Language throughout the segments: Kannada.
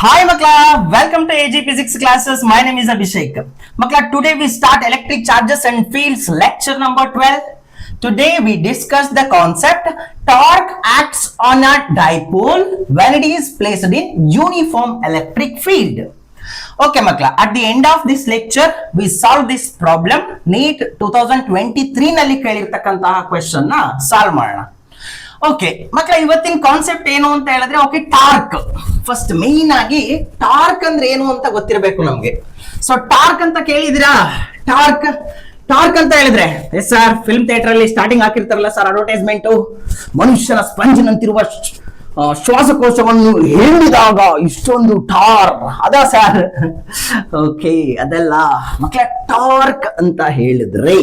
Hi Makla, welcome to AG Physics classes. My name is Abhishek. Makla, today we start electric charges and fields lecture number 12. Today we discuss the concept torque acts on a dipole when it is placed in uniform electric field. Okay Makla, at the end of this lecture we solve this problem. NEET 2023 ನಲ್ಲಿ ಕೇಳಿರ್ತಕ್ಕಂತಹ ಕ್ವೆಶ್ಚನ್ ನ ಸಾಲ್ವ್ ಮಾಡೋಣ. ಓಕೆ ಮಕ್ಕಳ ಇವತ್ತಿನ ಕಾನ್ಸೆಪ್ಟ್ ಏನು ಅಂತ ಹೇಳಿದ್ರೆ ಓಕೆ ಟಾರ್ಕ್ ಫಸ್ಟ್ ಮೇನ್ ಆಗಿ ಟಾರ್ಕ್ ಅಂದ್ರೆ ಏನು ಅಂತ ಗೊತ್ತಿರಬೇಕು ನಮ್ಗೆ. ಸೊ ಟಾರ್ಕ್ ಅಂತ ಕೇಳಿದಿರಾ? ಟಾರ್ಕ್ ಅಂತ ಹೇಳಿದ್ರೆ ಎಸ್ ಸರ್, ಫಿಲ್ಮ್ ಥಿಯೇಟರ್ ಅಲ್ಲಿ ಸ್ಟಾರ್ಟಿಂಗ್ ಹಾಕಿರ್ತಾರಲ್ಲ ಸರ್ ಅಡ್ವರ್ಟೈಸ್ಮೆಂಟ್, ಮನುಷ್ಯನ ಸ್ಪಂಜ್ ನಂತಿರುವ ಶ್ವಾಸಕೋಶವನ್ನು ಹೇಳಿದಾಗ ಇಷ್ಟೊಂದು ಟಾರ್ ಅದ ಸರ್? ಓಕೆ ಅದಲ್ಲ ಮಕ್ಕಳ, ಟಾರ್ಕ್ ಅಂತ ಹೇಳಿದ್ರೆ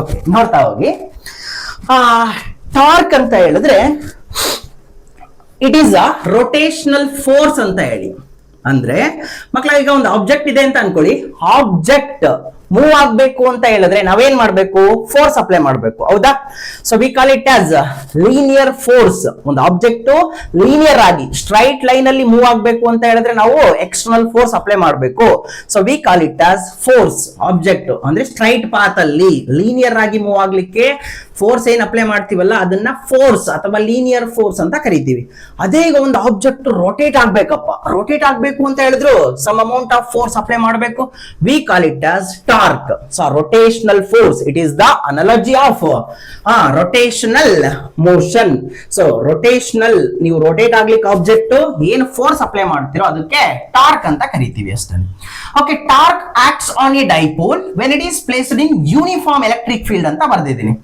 ಓಕೆ ನೋಡ್ತಾ ಹೋಗಿ. ಟಾರ್ಕ್ ಅಂತ ಹೇಳಿದ್ರೆ it is a rotational force ಅಂತ ಹೇಳಿ. ಅಂದ್ರೆ ಮಕ್ಕಳ ಈಗ ಒಂದು ಆಬ್ಜೆಕ್ಟ್ ಇದೆ ಅಂತ ಅನ್ಕೊಳ್ಳಿ, ಆಬ್ಜೆಕ್ಟ್ ಮೂವ್ ಆಗ್ಬೇಕು ಅಂತ ಹೇಳಿದ್ರೆ ನಾವೇನ್ ಮಾಡ್ಬೇಕು? ಫೋರ್ಸ್ ಅಪ್ಲೈ ಮಾಡ್ಬೇಕು, ಹೌದಾ? So we call it as linear force. ಒಂದು ಆಬ್ಜೆಕ್ಟ್ ಲೀನಿಯರ್ ಆಗಿ ಸ್ಟ್ರೈಟ್ ಲೈನ್ ಅಲ್ಲಿ ಮೂವ್ ಆಗ್ಬೇಕು ಅಂತ ಹೇಳಿದ್ರೆ ನಾವು ಎಕ್ಸ್ಟರ್ನಲ್ ಫೋರ್ಸ್ ಅಪ್ಲೈ ಮಾಡ್ಬೇಕು. So we call it as force. Object ಅಂದ್ರೆ ಸ್ಟ್ರೈಟ್ ಪಾತ್ ಅಲ್ಲಿ ಲೀನಿಯರ್ ಆಗಿ ಮೂವ್ ಆಗ್ಲಿಕ್ಕೆ ಫೋರ್ಸ್ ಏನ್ ಅಪ್ಲೈ ಮಾಡ್ತೀವಲ್ಲ ಅದನ್ನ ಫೋರ್ಸ್ ಅಥವಾ ಲೀನಿಯರ್ ಫೋರ್ಸ್ ಅಂತ ಕರಿತೀವಿ. ಅದೇ ಈಗ ಒಂದು ಆಬ್ಜೆಕ್ಟ್ ರೊಟೇಟ್ ಆಗ್ಬೇಕಪ್ಪ, ರೊಟೇಟ್ ಆಗ್ಬೇಕು ಅಂತ ಹೇಳಿದ್ರು some amount of force apply ಮಾಡಬೇಕು. We call it as torque. So rotational force, it is the analogy of rotational motion. So rotational, ನೀವು rotate ಆಗ್ಲಿಕ್ಕೆ ಆಬ್ಜೆಕ್ಟ್ ಏನು ಫೋರ್ಸ್ ಅಪ್ಲೈ ಮಾಡ್ತೀರೋ ಅದಕ್ಕೆ ಟಾರ್ಕ್ ಅಂತ ಕರಿತೀವಿ ಅಷ್ಟೇ. Okay, torque acts on a dipole when it is placed in uniform electric field ಅಂತ ಬರ್ದಿದ್ದೀನಿ.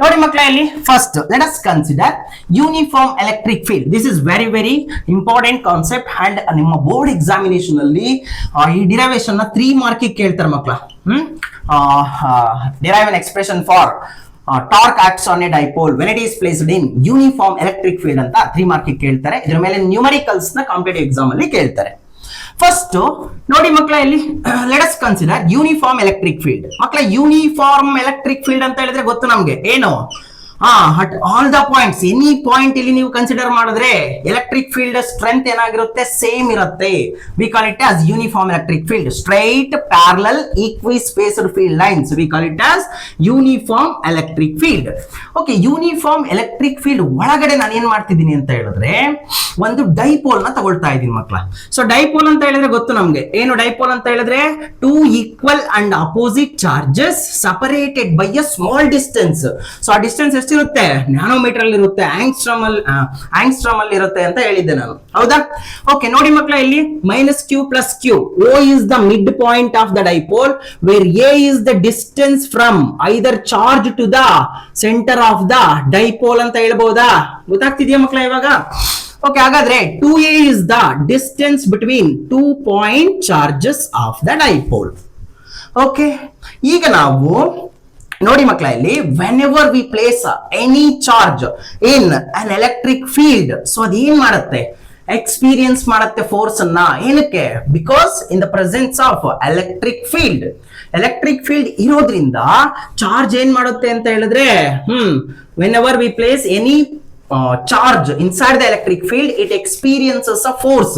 ನೋಡಿ ಮಕ್ಕಳ, ಇಲ್ಲಿ first let us consider uniform electric field. This is very very important concept and ನಿಮ್ಮ ಬೋರ್ಡ್ ಎಕ್ಸಾಮಿನೇಷನ್ ಅಲ್ಲಿ ಈ ಡಿರೈವೇಶನ್ ನ 3 ಮಾರ್ಕ್ ಕೇಳ್ತಾರೆ ಮಕ್ಕಳ. derive an expression for torque acts on a dipole when it is placed in uniform electric field ಅಂತ 3 ಮಾರ್ಕ್ ಕೇಳ್ತಾರೆ. ಇದರ ಮೇಲೆ ನ್ಯೂಮರಿಕಲ್ಸ್ ನ ಕಾಂಪಿಟೇಟಿವ್ ಎಕ್ಸಾಮ್ ಅಲ್ಲಿ ಕೇಳ್ತಾರೆ. ಫಸ್ಟ್ ನೋಡಿ ಮಕ್ಕಳ, ಇಲ್ಲಿ let us consider uniform electric field. ಮಕ್ಕಳ ಯೂನಿಫಾರ್ಮ್ ಎಲೆಕ್ಟ್ರಿಕ್ ಫೀಲ್ಡ್ ಅಂತ ಹೇಳಿದ್ರೆ ಗೊತ್ತು ನಮ್ಗೆ ಏನು? At all the points, any point ಇಲ್ಲಿ ನೀವು ಕನ್ಸಿಡರ್ ಮಾಡಿದ್ರೆ ಎಲೆಕ್ಟ್ರಿಕ್ ಫೀಲ್ಡ್ ಸ್ಟ್ರೆಂತ್ ಏನಾಗಿರುತ್ತೆ? ಸೇಮ್ ಇರುತ್ತೆ. We call it as uniform electric field. Straight parallel equispaced field lines, we call it as uniform electric field. Okay, uniform electric field ಒಳಗಡೆ ನಾನು ಏನ್ ಮಾಡ್ತಿದ್ದೀನಿ ಅಂತ ಹೇಳಿದ್ರೆ ಒಂದು ಡೈಪೋಲ್ ನ ತಗೊಳ್ತಾ ಇದ್ದೀನಿ ಮಕ್ಕಳ. ಸೊ ಡೈಪೋಲ್ ಅಂತ ಹೇಳಿದ್ರೆ ಗೊತ್ತು ನಮ್ಗೆ ಏನು? ಡೈಪೋಲ್ ಅಂತ ಹೇಳಿದ್ರೆ 2 equal and opposite charges separated by a small distance. So ಆ ಡಿಸ್ಟೆನ್ಸ್ ಎಷ್ಟಿರುತ್ತೆ? ನ್ಯಾನೋಮೀಟರ್ ಅಲ್ಲಿ ಇರುತ್ತೆ, ಆಂಗ್ಸ್ಟ್ರಾಮ್ ಅಲ್ಲಿ ಇರುತ್ತೆ ಅಂತ ಹೇಳಿದ್ದೆ ನಾನು, ಹೌದಾ? ಓಕೆ ನೋಡಿ ಮಕ್ಕಳ, ಇಲ್ಲಿ -q + q. O is the midpoint of the dipole where A is the distance from either charge to the center of the dipole ಅಂತ ಹೇಳ್ಬಹುದಾ? ಗೊತ್ತಾಗ್ತಿದ್ಯಾ ಮಕ್ಕಳ ಇವಾಗ? ಓಕೆ, ಹಾಗಾದ್ರೆ 2a is the distance between 2 point charges of the dipole. Okay, ಈಗ ನಾವು ನೋಡಿ ಮಕ್ಕಳ, ಇಲ್ಲಿ whenever we place any charge in an electric field, so ಅದೇನ್ ಮಾಡುತ್ತೆ? ಎಕ್ಸ್ಪೀರಿಯನ್ಸ್ ಮಾಡುತ್ತೆ ಫೋರ್ಸ್ ಅನ್ನ. ಏನಕ್ಕೆ? Because in the presence of electric field. Electric field ಇರೋದ್ರಿಂದ ಚಾರ್ಜ್ ಏನ್ ಮಾಡುತ್ತೆ ಅಂತ ಹೇಳಿದ್ರೆ whenever we place any charge inside the electric field, it experiences a force.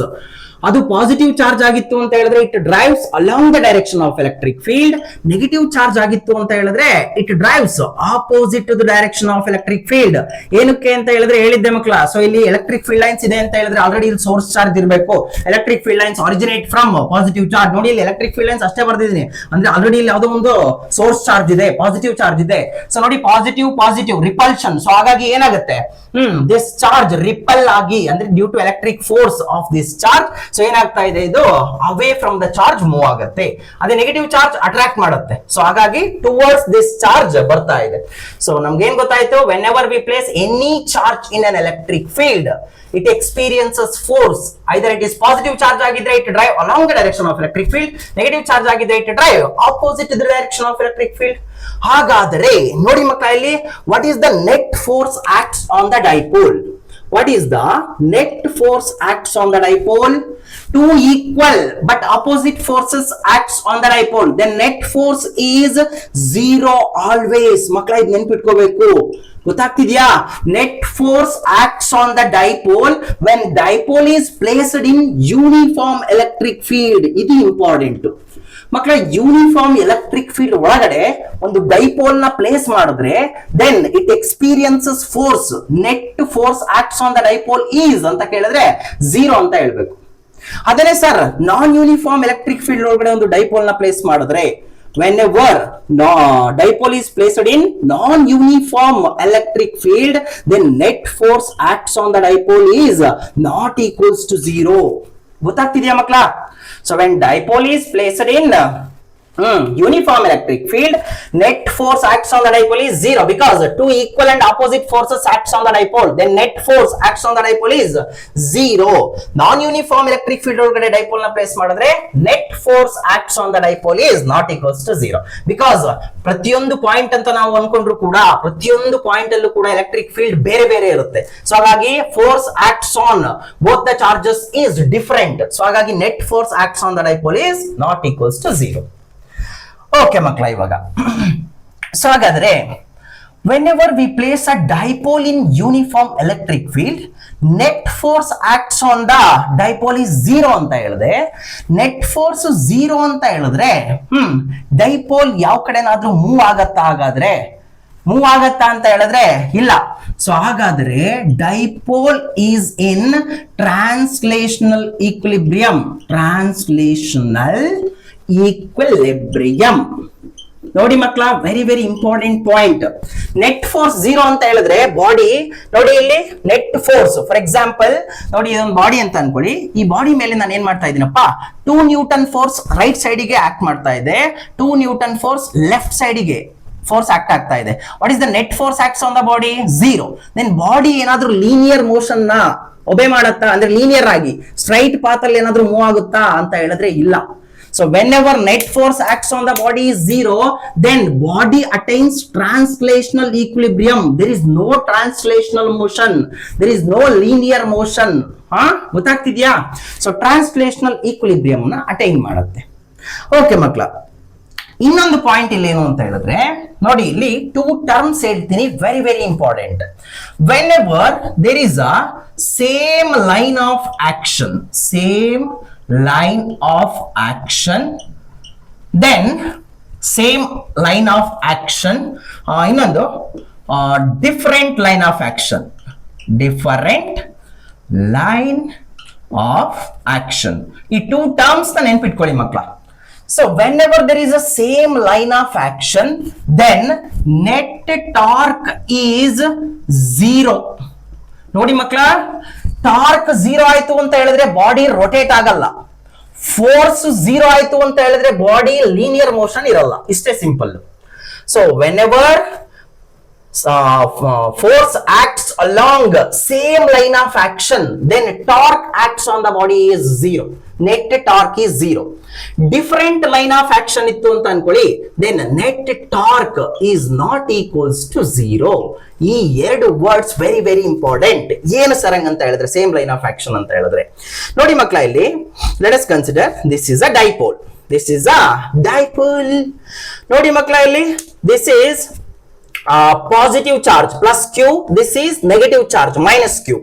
ಅದು ಪಾಸಿಟಿವ್ ಚಾರ್ಜ್ ಆಗಿತ್ತು ಅಂತ ಹೇಳಿದ್ರೆ it drives along the direction of electric field. Negative charge ಆಗಿತ್ತು ಅಂತ ಹೇಳಿದ್ರೆ it drives opposite to the direction of electric field. ಏನಕ್ಕೆ ಅಂತ ಹೇಳಿದ್ರೆ ಹೇಳಿದ್ದೆ ಮಕ್ಕಳ, ಸೊ ಇಲ್ಲಿ ಎಲೆಕ್ಟ್ರಿಕ್ ಫೀಲ್ಡ್ ಲೈನ್ಸ್ ಇದೆ ಅಂತ ಹೇಳಿದ್ರೆ ಆಲ್ರೆಡಿ ಇಲ್ಲಿ ಸೋರ್ಸ್ ಚಾರ್ಜ್ ಇರಬೇಕು. Electric field lines originate from positive charge. ನೋಡಿ ಇಲ್ಲಿ ಎಲೆಕ್ಟ್ರಿಕ್ ಫೀಲ್ಡ್ ಲೈನ್ಸ್ ಅಷ್ಟೇ ಬರ್ದಿದ್ದೀನಿ, ಅಂದ್ರೆ ಆಲ್ರೆಡಿ ಇಲ್ಲಿ ಯಾವುದೋ ಒಂದು ಸೋರ್ಸ್ ಚಾರ್ಜ್ ಇದೆ, ಪಾಸಿಟಿವ್ ಚಾರ್ಜ್ ಇದೆ. ಸೊ ನೋಡಿ ಪಾಸಿಟಿವ್ ರಿಪಲ್ಷನ್. ಸೊ ಹಾಗಾಗಿ ಏನಾಗುತ್ತೆ? ದಿಸ್ ಚಾರ್ಜ್ ರಿಪಲ್ ಆಗಿ, ಅಂದ್ರೆ due to electric force of this charge, so ಏನಾಗ್ತಾ ಇದೆ? ಇದು away from the charge move ಆಗುತ್ತೆ. ಅದೇ ನೆಗೆಟಿವ್ ಚಾರ್ಜ್ ಅಟ್ರಾಕ್ಟ್ ಮಾಡುತ್ತೆ. ಸೊ ಹಾಗಾಗಿ ಟುವರ್ಡ್ಸ್ ದಿಸ್ ಚಾರ್ಜ್ ಬರ್ತಾ ಇದೆ. ಸೊ ನಮ್ಗೆ ಏನ್ ಗೊತ್ತಾಯ್ತು? whenever we place any charge in an electric field, it experiences force. Either it is positive charge ಆಗಿದ್ರೆ it drive along the direction of electric field, negative charge ಆಗಿದ್ರೆ it drive opposite to the direction of electric field. ಹಾಗಾದರೆ ನೋಡಿ ಮಕ್ಕಳ, ಇಲ್ಲಿ what is the net force acts on the dipole? what is the net force acts on the dipole? Two equal but opposite forces acts on the dipole, then net force is zero always. ಮಕ್ಕಳ ಇದು ನೆನ್ಪಿಟ್ಕೋಬೇಕು, ಗೊತ್ತಾಗ್ತಿದ್ಯಾ? net force acts on the dipole when dipole is placed in uniform electric field. ಇದು ಇಂಪಾರ್ಟೆಂಟ್ ಮಕ್ಕಳ. ಯೂನಿಫಾರ್ಮ್ ಎಲೆಕ್ಟ್ರಿಕ್ ಫೀಲ್ಡ್ ಒಳಗಡೆ ಒಂದು ಡೈಪೋಲ್ ನ ಪ್ಲೇಸ್ ಮಾಡಿದ್ರೆ then it experiences force. Net force acts on the dipole is ಅಂತ ಕೇಳಿದ್ರೆ ಝೀರೋ ಅಂತ ಹೇಳ್ಬೇಕು. ಅದನ್ನೇ sir non uniform electric field ಒಳಗಡೆ ಒಂದು ಡೈಪೋಲ್ ನ ಪ್ಲೇಸ್ ಮಾಡಿದ್ರೆ, whenever dipole is placed in non-uniform electric field, then net force acts on the dipole is not equals to zero. ಗೊತ್ತಾಗ್ತಿದ್ಯಾ ಮಕ್ಕಳ? So when dipole is placed in uniform electric field, net force acts on the dipole is zero because two equal and opposite forces acts on the dipole, then net force acts on the dipole is zero. Non-uniform electric field ಒಳಗಡೆ dipole ನ place ಮಾಡಿದ್ರೆ net force acts on the dipole is not equals to zero because ಪ್ರತಿಯೊಂದು ಪಾಯಿಂಟ್ ಅಂತ ನಾವು ಅನ್ಕೊಂಡ್ರು ಕೂಡ ಪ್ರತಿಯೊಂದು ಪಾಯಿಂಟ್ ಅಲ್ಲೂ ಕೂಡ ಎಲೆಕ್ಟ್ರಿಕ್ ಫೀಲ್ಡ್ ಬೇರೆ ಬೇರೆ ಇರುತ್ತೆ. ಸೊ ಹಾಗಾಗಿ force acts on both the charges is different. So ಹಾಗಾಗಿ net force acts on the dipole is not equals to zero. Okay ಮಕ್ಕಳ, ಇವಾಗ ಸೊ ಹಾಗಾದ್ರೆ whenever we place a dipole in uniform electric field, net force acts on the dipole is zero ಅಂತ ಹೇಳಿದೆ. net force zero ಅಂತ ಹೇಳಿದ್ರೆ ಡೈಪೋಲ್ ಯಾವ ಕಡೆನಾದ್ರೂ ಮೂವ್ ಆಗತ್ತಾ? ಹಾಗಾದ್ರೆ ಮೂವ್ ಆಗತ್ತಾ ಅಂತ ಹೇಳಿದ್ರೆ ಇಲ್ಲ. ಸೊ ಹಾಗಾದ್ರೆ dipole is in translational equilibrium. Translational equilibrium ನೋಡಿ ಮಕ್ಕಳ, very very important point. Net force zero ಅಂತ ಹೇಳಿದ್ರೆ ಬಾಡಿ ನೋಡಿ, ಇಲ್ಲಿ ನೆಟ್ ಫೋರ್ಸ್ ಫಾರ್ ಎಕ್ಸಾಂಪಲ್ ನೋಡಿ, ಇದೊಂದು ಬಾಡಿ ಅಂತ ಅನ್ಕೊಳ್ಳಿ. ಈ ಬಾಡಿ ಮೇಲೆ ನಾನು ಏನ್ ಮಾಡ್ತಾ ಇದ್ದೀನಪ್ಪ, 2 ನ್ಯೂಟನ್ ಫೋರ್ಸ್ ರೈಟ್ ಸೈಡಿಗೆ ಆಕ್ಟ್ ಮಾಡ್ತಾ ಇದೆ, 2 ನ್ಯೂಟನ್ ಫೋರ್ಸ್ ಲೆಫ್ಟ್ ಸೈಡಿಗೆ ಫೋರ್ಸ್ ಆಕ್ಟ್ ಆಗ್ತಾ ಇದೆ. What is the net force acts on the body? Zero. Then body ಏನಾದ್ರೂ ಲೀನಿಯರ್ ಮೋಷನ್ ನ ಒಬೆ ಮಾಡುತ್ತಾ ಅಂದ್ರೆ ಲೀನಿಯರ್ ಆಗಿ ಸ್ಟ್ರೈಟ್ ಪಾತ್ ಅಲ್ಲಿ ಏನಾದ್ರೂ ಮೂವ್ ಆಗುತ್ತಾ ಅಂತ ಹೇಳಿದ್ರೆ ಇಲ್ಲ. So whenever net force acts on the body is zero, then body attains translational equilibrium. There is no translational motion. There is no linear motion. ಗೊತ್ತಾಗ್ತಿದ್ಯಾ? So translational equilibrium ನ ಅಟೈನ್ ಮಾಡುತ್ತೆ. ಓಕೆ ಮಕ್ಕಳ, ಇನ್ನೊಂದು ಪಾಯಿಂಟ್ ಇಲ್ಲಿ ಏನು ಅಂತ ಹೇಳಿದ್ರೆ ನೋಡಿ, ಇಲ್ಲಿ 2 ಟರ್ಮ್ಸ್ ಹೇಳ್ತೀನಿ, very very important. Whenever there is a same line of action, same line of action, then same line of action, ಇನ್ನೊಂದು different line of action, different line of action. ಈ 2 ಟರ್ಮ್ಸ್ ನ ನೆನ್ಪಿಟ್ಕೊಳ್ಳಿ ಮಕ್ಕಳ. So whenever there is a same line of action, then net torque is zero. ನೋಡಿ ಮಕ್ಕಳ, ಟಾರ್ಕ್ ಝೀರೋ ಆಯ್ತು ಅಂತ ಹೇಳಿದ್ರೆ ಬಾಡಿ ರೊಟೇಟ್ ಆಗಲ್ಲ. ಫೋರ್ಸ್ ಝೀರೋ ಆಯ್ತು ಅಂತ ಹೇಳಿದ್ರೆ ಬಾಡಿ ಲೀನಿಯರ್ ಮೋಷನ್ ಇರಲ್ಲ. ಇಷ್ಟೇ simple. So whenever force acts along same line of action, then torque acts on the body is zero. Net torque is zero. Different line of action ittu anta anಕೊಳ್ಳಿ, then net torque is not equals to zero. ಈ ಎರಡು ವರ್ಡ್ಸ್ ವೆರಿ ವೆರಿ ಇಂಪಾರ್ಟೆಂಟ್. ಏನು ಸರಂಗ್ ಅಂತ ಹೇಳಿದ್ರೆ ಸೇಮ್ ಲೈನ್ ಆಫ್ ಆಕ್ಷನ್ ಅಂತ ಹೇಳಿದ್ರೆ ನೋಡಿ ಮಕ್ಕಳ, ಇಲ್ಲಿ let us consider this is a dipole. This is a dipole. ನೋಡಿ ಮಕ್ಕಳ, ಇಲ್ಲಿ this is positive charge plus q, this is negative charge minus q.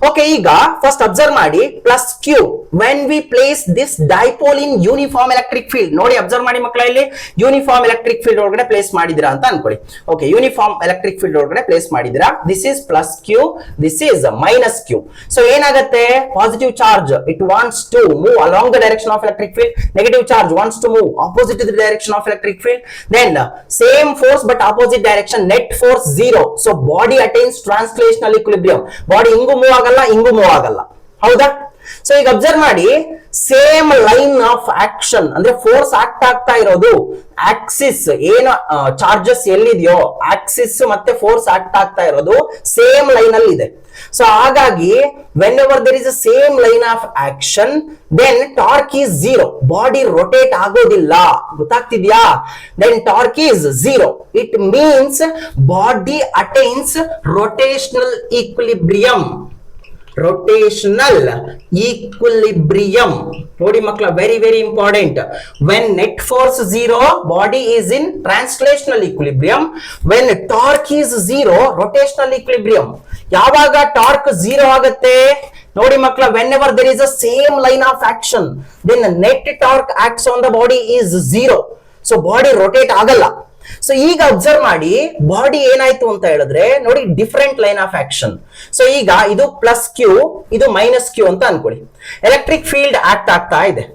Okay, ಈಗ ಫಸ್ಟ್ ಅಬ್ಸರ್ವ್ ಮಾಡಿ, plus Q when we place this dipole in uniform electric field. ನೋಡಿ ಅಬ್ಸರ್ವ್ ಮಾಡಿ ಮಕ್ಕಳ, ಇಲ್ಲಿ ಯೂನಿಫಾರ್ಮ್ ಎಲೆಕ್ಟ್ರಿಕ್ ಫೀಲ್ಡ್ ಒಳಗಡೆ ಪ್ಲೇಸ್ ಮಾಡಿದಿರಾ ಅಂತ ಅನ್ಕೊಳ್ಳಿ. ಓಕೆ, ಯೂನಿಫಾರ್ಮ್ ಎಲೆಕ್ಟ್ರಿಕ್ ಫೀಲ್ಡ್ ಒಳಗಡೆ ಪ್ಲೇಸ್ ಮಾಡಿದಿರಾ. This is plus Q, this is minus Q. So ಏನಾಗುತ್ತೆ, positive charge it wants to move along the direction of electric field, negative charge wants to move opposite the direction of electric field. Then same force but opposite direction, net force zero. So body attains translational equilibrium. Body ಹಿಂಗೂ ಮೂವ್ ಆಗಲ್ಲ, ಹಿಂಗೂ ಮೂವ್ ಆಗಲ್ಲ. ಹೌದಾ? ಸೊ ಈಗ ಅಬ್ಸರ್ವ್ ಮಾಡಿ, ಸೇಮ್ ಲೈನ್ ಆಫ್ ಆಕ್ಷನ್ ಅಂದ್ರೆ ಫೋರ್ಸ್ ಆಕ್ಟ್ ಆಗ್ತಾ ಇರೋದು ಆಕ್ಸಿಸ್, ಏನು ಚಾರ್ಜಸ್ ಎಲ್ಲಿದೆಯೋ ಆಕ್ಸಿಸ್ ಮತ್ತೆ ಫೋರ್ಸ್ ಆಕ್ಟ್ ಆಗ್ತಾ ಇರೋದು ಸೇಮ್ ಲೈನ್ ಅಲ್ಲಿ ಇದೆ. ಸೊ ಹಾಗಾಗಿ whenever there is a same line of action, then torque is zero. Body rotate ಆಗೋದಿಲ್ಲ. ಗೊತ್ತಾಗ್ತಿದ್ಯಾ? Then torque is zero. It means body attains rotational equilibrium. rotational equilibrium. ನೋಡಿ ಮಕ್ಕಳ, very very important. When net force 0, body is in translational equilibrium. When torque is 0, rotational equilibrium. ಯಾವಾಗ ಟಾರ್ಕ್ 0 ಆಗುತ್ತೆ ನೋಡಿ ಮಕ್ಕಳ, whenever there is a same line of action, then net torque acts on the body is 0. So body rotate ಆಗಲ್ಲ. ಸೊ ಈಗ ಅಬ್ಸರ್ವ್ ಮಾಡಿ, ಬಾಡಿ ಏನಾಯ್ತು ಅಂತ ಹೇಳಿದ್ರೆ ನೋಡಿ, different line of action. So ಈಗ ಇದು ಪ್ಲಸ್ ಕ್ಯೂ, ಇದು ಮೈನಸ್ ಕ್ಯೂ ಅಂತ ಅನ್ಕೊಳ್ಳಿ. ಎಲೆಕ್ಟ್ರಿಕ್ ಫೀಲ್ಡ್ ಆಕ್ಟ್ ಆಗ್ತಾ ಇದೆ.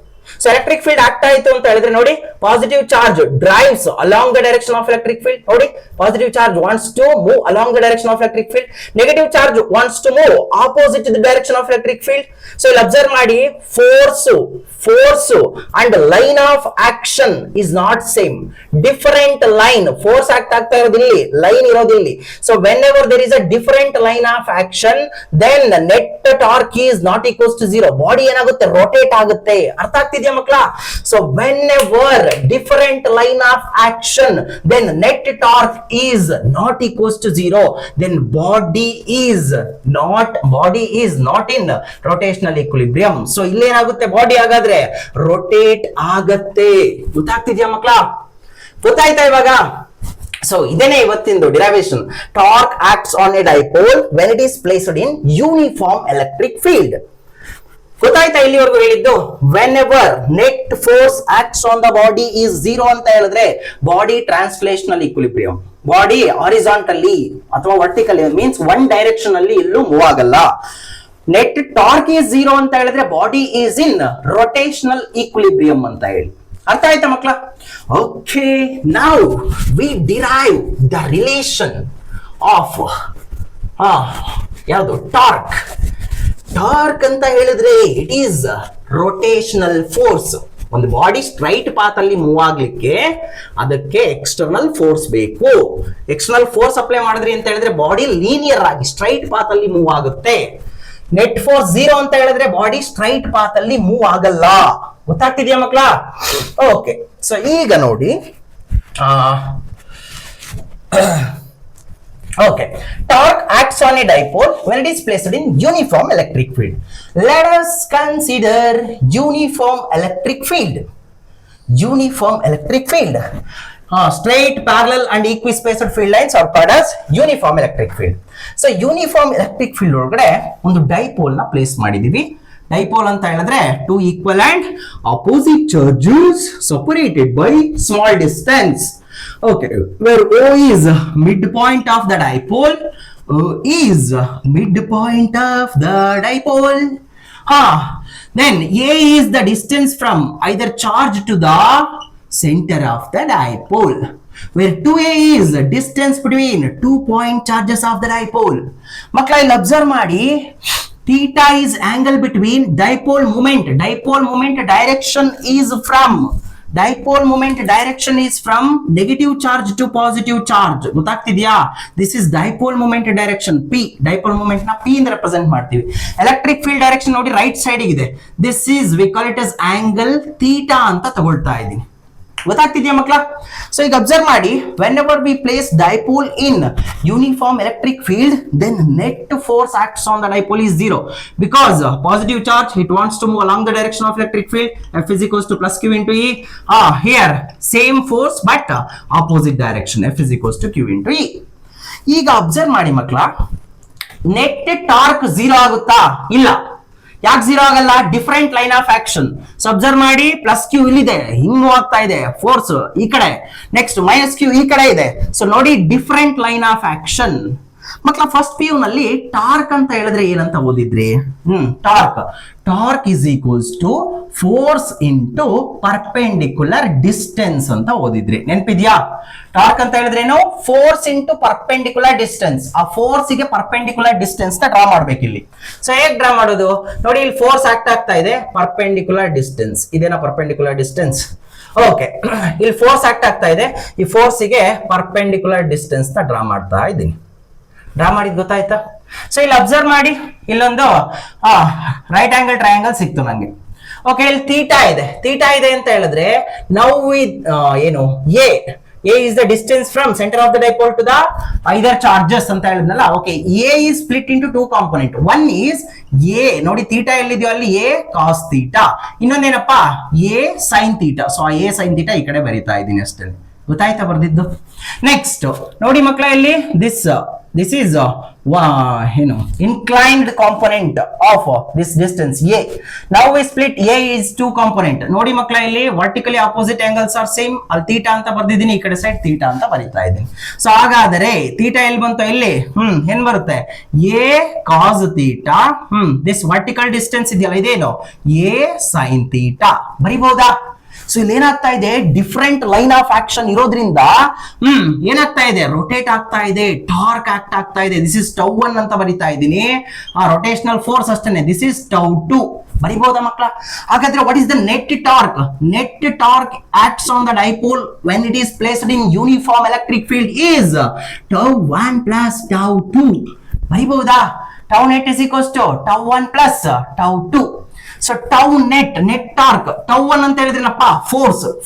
ಸೊ ಎಲೆಕ್ಟ್ರಿಕ್ ಫೀಲ್ಡ್ ಆಗ್ತಾ ಇತ್ತು ಅಂತ ಹೇಳಿದ್ರೆ ನೋಡಿ, positive charge drives along the direction of electric field. ನೋಡಿ, positive charge wants to move along the direction of electric field, negative charge wants to move opposite the direction of electric field. So ಇಲ್ಲಿ ಅಬ್ಸರ್ವ್ ಮಾಡಿ, force and line of action is not same. Different line, force act ಆಗ್ತಾ ಇರೋದಿಲ್ಲಿ, ಲೈನ್ ಇರೋದಿಲ್ಲಿ. So whenever there is a different line of action, then net torque is not equals to 0. Body ಏನಾಗುತ್ತೆ, ರೊಟೇಟ್ ಆಗುತ್ತೆ. ಅರ್ಥ ಆಗ್ತಿದ್ಯಾ ಮಕ್ಕಳ? So whenever different line of action, then net torque is not equals to 0, then body is not in rotational equilibrium. So ಇಲ್ಲೇನಾಗುತ್ತೆ, ಬಾಡಿ ಹಾಗಾದ್ರೆ ರೊಟೇಟ್ ಆಗತ್ತೆ. ಗೊತ್ತಾಗ್ತಿದ್ಯಾ ಮಕ್ಕಳ? ಗೊತ್ತಾಯ್ತಾ ಇವಾಗ? ಸೊ ಇದೇನೆ ಇವತ್ತಿಂದು derivation. Torque acts on a dipole when it is placed in uniform electric field. ಗೊತ್ತಾಯ್ತಾ ಇಲ್ಲಿವರೆಗೂ ಹೇಳಿದ್ದು? Whenever net force acts on the body is 0 ಅಂತ ಹೇಳಿದ್ರೆ body translational equilibrium. Body horizontally ಅಥವಾ ವರ್ಟಿಕಲಿ, ಮೀನ್ಸ್ ಒನ್ ಡೈರೆಕ್ಷನ್ ಅಲ್ಲಿ ಎಲ್ಲೂ ಮೂವ್ ಆಗಲ್ಲ. ನೆಟ್ ಟಾರ್ಕ್ ಈಸ್ 0 ಅಂತ ಹೇಳಿದ್ರೆ body is in rotational equilibrium ಅಂತ ಹೇಳಿ. ಅರ್ಥ ಆಯ್ತಾ ಮಕ್ಕಳ? Okay, now we derive the relation of ಯಾವುದು, ಟಾರ್ಕ್. ಟಾರ್ಕ್ ಅಂತ ಹೇಳಿದ್ರೆ ಇಟ್ ಈಸ್ ರೋಟೇಷನಲ್ ಫೋರ್ಸ್. ಒಂದು ಬಾಡಿ ಸ್ಟ್ರೈಟ್ ಪಾತ್ ಅಲ್ಲಿ ಮೂವ್ ಆಗ್ಲಿಕ್ಕೆ ಅದಕ್ಕೆ ಎಕ್ಸ್ಟರ್ನಲ್ ಫೋರ್ಸ್ ಬೇಕು. ಎಕ್ಸ್ಟರ್ನಲ್ ಫೋರ್ಸ್ ಅಪ್ಲೈ ಮಾಡಿದ್ರಿ ಅಂತ ಹೇಳಿದ್ರೆ ಬಾಡಿ ಲೀನಿಯರ್ ಆಗಿ ಸ್ಟ್ರೈಟ್ ಪಾತ್ ಅಲ್ಲಿ ಮೂವ್ ಆಗುತ್ತೆ. ನೆಟ್ ಫೋರ್ಸ್ 0 ಅಂತ ಹೇಳಿದ್ರೆ ಬಾಡಿ ಸ್ಟ್ರೈಟ್ ಪಾತ್ ಅಲ್ಲಿ ಮೂವ್ ಆಗಲ್ಲ. ಗೊತ್ತಾಗ್ತಿದ್ಯಾ ಮಕ್ಕಳ? ಓಕೆ, ಸೊ ಈಗ ನೋಡಿ, okay, torque acts on a dipole when it is placed in uniform electric field. Let us consider uniform electric field. Uniform electric field, straight, parallel and equispaced field lines are called as uniform electric field. So uniform electric field ಒಳಗಡೆ ಒಂದು ಡೈಪೋಲ್ ನ ಪ್ಲೇಸ್ ಮಾಡಿದೀವಿ. ಡೈಪೋಲ್ ಅಂತ ಹೇಳಿದ್ರೆ to equal and opposite charges separated by small distance. Okay, where O is midpoint of the dipole, O is midpoint of the dipole. Then A is the distance from either charge to the center of the dipole, where 2A is the distance between 2 point charges of the dipole. Makla ಇಲ್ಲಿ observe ಮಾಡಿ, theta is angle between dipole moment. Dipole moment direction is from negative charge to positive charge. ಗೊತ್ತಾಗ್ತಿದ್ಯಾ? This is dipole moment direction P. Dipole moment ನ P ಇಂದ ರೆಪ್ರೆಸೆಂಟ್ ಮಾಡ್ತೀವಿ. ಎಲೆಕ್ಟ್ರಿಕ್ ಫೀಲ್ಡ್ ಡೈರೆಕ್ಷನ್ ನೋಡಿ ರೈಟ್ ಸೈಡ್ ಇದೆ. This is we call it as angle theta ಅಂತ ತಗೊಳ್ತಾ ಇದ್ದೀನಿ. ಗೊತ್ತಾಗ್ತಿದ್ಯಾ ಮಕ್ಕಳ? ಸೊ ಈಗ ಅಬ್ಸರ್ವ್ ಮಾಡಿ, whenever we place dipole in uniform electric field, then net force acts on the dipole is 0, because positive charge it wants to move along the direction of electric field. F is equals to plus q into E. Here same force but opposite direction. F is equals to q into E. ಈಗ ಅಬ್ಸರ್ವ್ ಮಾಡಿ ಮಕ್ಕಳ, ನೆಟ್ ಟಾರ್ಕ್ 0 ಆಗುತ್ತಾ? ಇಲ್ಲ. ಯಾಕೆ 0 ಆಗಲ್ಲ? Different line of action. So observe ಮಾಡಿ, ಪ್ಲಸ್ ಕ್ಯೂ ಇಲ್ಲಿದೆ, ಹಿಂಗ್ ಮೂವ್ ಆಗ್ತಾ ಇದೆ ಫೋರ್ಸ್ ಈ ಕಡೆ, ನೆಕ್ಸ್ಟ್ ಮೈನಸ್ ಕ್ಯೂ ಈ ಕಡೆ ಇದೆ. ಸೊ ನೋಡಿ, ಡಿಫರೆಂಟ್ ಲೈನ್ ಆಫ್ ಆಕ್ಷನ್. ಮಕ್ಕಳ ಫಸ್ಟ್ ಪಿ ಯು ನಲ್ಲಿ ಟಾರ್ಕ್ ಅಂತ ಹೇಳಿದ್ರೆ ಏನಂತ ಓದಿದ್ರಿ? Torque is equals to force into perpendicular distance ಅಂತ ಓದಿದ್ರಿ. ನೆನಪಿದ್ಯಾ? ಟಾರ್ಕ್ ಅಂತ ಹೇಳಿದ್ರೆ ಏನು? Force into perpendicular distance. ಆ ಫೋರ್ಸ್ ಗೆ ಪರ್ಪೆಂಡಿಕ್ಯುಲರ್ ಡಿಸ್ಟೆನ್ಸ್ ನ ಡ್ರಾ ಮಾಡ್ಬೇಕು ಇಲ್ಲಿ. ಸೊ ಹೇಗ್ ಡ್ರಾ ಮಾಡೋದು ನೋಡಿ, ಇಲ್ಲಿ ಫೋರ್ಸ್ ಆಕ್ಟ್ ಆಗ್ತಾ ಇದೆ, ಪರ್ಪೆಂಡಿಕ್ಯುಲರ್ ಡಿಸ್ಟೆನ್ಸ್ ಇದೇನಾ ಪರ್ಪೆಂಡಿಕ್ಯುಲರ್ ಡಿಸ್ಟೆನ್ಸ್? ಓಕೆ, ಇಲ್ಲಿ ಫೋರ್ಸ್ ಆಕ್ಟ್ ಆಗ್ತಾ ಇದೆ, ಈ ಫೋರ್ಸ್ ಗೆ ಪರ್ಪೆಂಡಿಕ್ಯುಲರ್ ಡಿಸ್ಟೆನ್ಸ್ ನ ಡ್ರಾ ಮಾಡ್ತಾ ಇದ್ದೀನಿ. ಡ್ರಾ ಮಾಡಿದ್ ಗೊತ್ತಾಯ್ತಾ? ಸೊ ಇಲ್ಲಿ ಅಬ್ಸರ್ವ್ ಮಾಡಿ, ಇಲ್ಲೊಂದು ರೈಟ್ ಆಂಗಲ್ ಟ್ರಯಾಂಗಲ್ ಸಿಕ್ತು ನಂಗೆ. ಓಕೆ, ಇಲ್ಲಿ ಥೀಟಾ ಇದೆ ಅಂತ ಹೇಳಿದ್ರೆ ನಾವು ಏನು A A is the distance from center of the dipole to the either charges ಅಂತ ಹೇಳಿದ್ನಲ್ಲ. Okay, A is split into two component. One is A, ನೋಡಿ ಥೀಟಾ ಎಲ್ಲಿದೆಯೋ ಅಲ್ಲಿ A cos ಥೀಟಾ, ಇನ್ನೊಂದೇನಪ್ಪ A sin ಥೀಟಾ. ಸೊ ಆ A sin ಥೀಟಾ ಈ ಕಡೆ ಬರೀತಾ ಇದ್ದೀನಿ ಅಷ್ಟೇ. ಗೊತ್ತಾಯ್ತಾ ಬರ್ದಿದ್ದು? ನೆಕ್ಸ್ಟ್ ನೋಡಿ ಮಕ್ಕಳ, ಇಲ್ಲಿ this is inclined component of this distance A. Now we split A is two component. ನೋಡಿ ಮಕ್ಕಳ, ಇಲ್ಲಿ vertically opposite angles are same. ಅಲ್ಲಿ ಥೀಟಾ ಅಂತ ಬರ್ದಿದ್ದೀನಿ, ಈ ಕಡೆ ಸೈಡ್ ಥೀಟಾ ಅಂತ ಬರೀತಾ ಇದ್ದೀನಿ. ಸೊ ಹಾಗಾದರೆ ಥೀಟಾ ಎಲ್ಲಿ ಬಂತು? ಇಲ್ಲಿ ಏನ್ ಬರುತ್ತೆ? A cos theta. this vertical distance ಇದೆಯಲ್ಲ, ಇದೇನು? A sin ಥೀಟಾ ಬರಿಬಹುದಾ? ಸೊ ಇಲ್ಲಿ ಏನಾಗ್ತಾ ಇದೆ, ಡಿಫರೆಂಟ್ ಲೈನ್ ಆಫ್ ಆಕ್ಷನ್ ಇರೋದ್ರಿಂದ ಏನಾಗ್ತಾ ಇದೆ, ರೊಟೇಟ್ ಆಗ್ತಾ ಇದೆ, ಟಾರ್ಕ್ ಆಕ್ಟ್ ಆಗ್ತಾ ಇದೆ. ದಿಸ್ ಇಸ್ ಟೌ 1 ಅಂತ ಬರಿತಾ ಇದ್ದೀನಿ. ರೊಟೇಷನಲ್ ಫೋರ್ಸ್ ಅಷ್ಟೇನೆ, ದಿಸ್ ಇಸ್ ಟೌ 2 ಬರಿಬಹುದಾ ಮಕ್ಕಳ? ಹಾಗಾದ್ರೆ what is the net torque? Net torque acts on the dipole when it is placed in uniform electric field is tau 1 plus tau 2 ಬರಿಬಹುದಾ? Tau net is equals to tau 1 plus tau 2. So tau net torque, tau 1 ಅಂತ ಹೇಳಿದ್ರೇನಪ್ಪ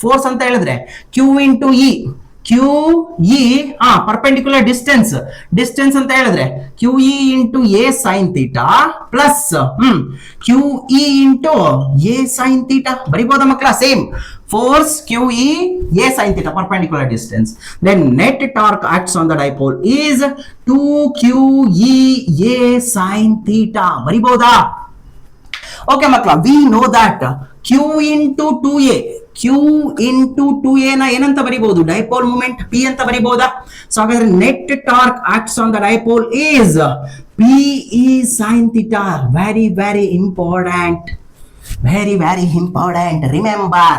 ಫೋರ್ಸ್ ಅಂತ ಹೇಳಿದ್ರೆ Q into E, Q E perpendicular distance ಅಂತ ಹೇಳಿದ್ರೆ Q E into A sine theta plus Q E into A sine theta ಬರಿಬೋದಾ ಮಕ್ಕಳ? Same force Q E A sine theta perpendicular distance. Then net torque acts on the dipole is 2QE A sin theta ಬರಿಬೋದಾ? ಓಕೆ ಮಕ್ಕಳ, we know that Q into 2A, Q into 2A ನ ಏನಂತ ಬರಿಬಹುದು? ಡೈಪೋಲ್ ಮೂಮೆಂಟ್ P ಅಂತ ಬರಿಬಹುದಾ? ಸೊ ಹಾಗಾದ್ರೆ net torque acts on the dipole is PE sin theta. Very very important, very very important. Remember,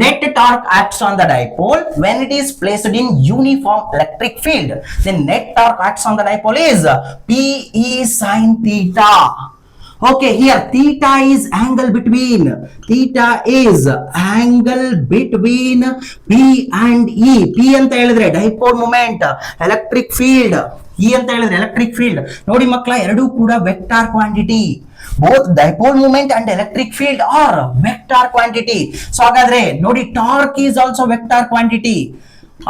net torque acts on the dipole when it is placed in uniform electric field. Then net torque acts on the dipole is PE sin theta. Okay, here theta is angle between P and E. P ಅಂತ ಹೇಳಿದ್ರೆ dipole moment, electric field. E ಅಂತ ಹೇಳಿದ್ರೆ ಎಲೆಕ್ಟ್ರಿಕ್ ಫೀಲ್ಡ್. ನೋಡಿ ಮಕ್ಕಳ, ಎರಡೂ ಕೂಡ vector quantity. both dipole moment and electric field are vector quantity. So ಹಾಗಾದ್ರೆ ನೋಡಿ, torque is also vector quantity.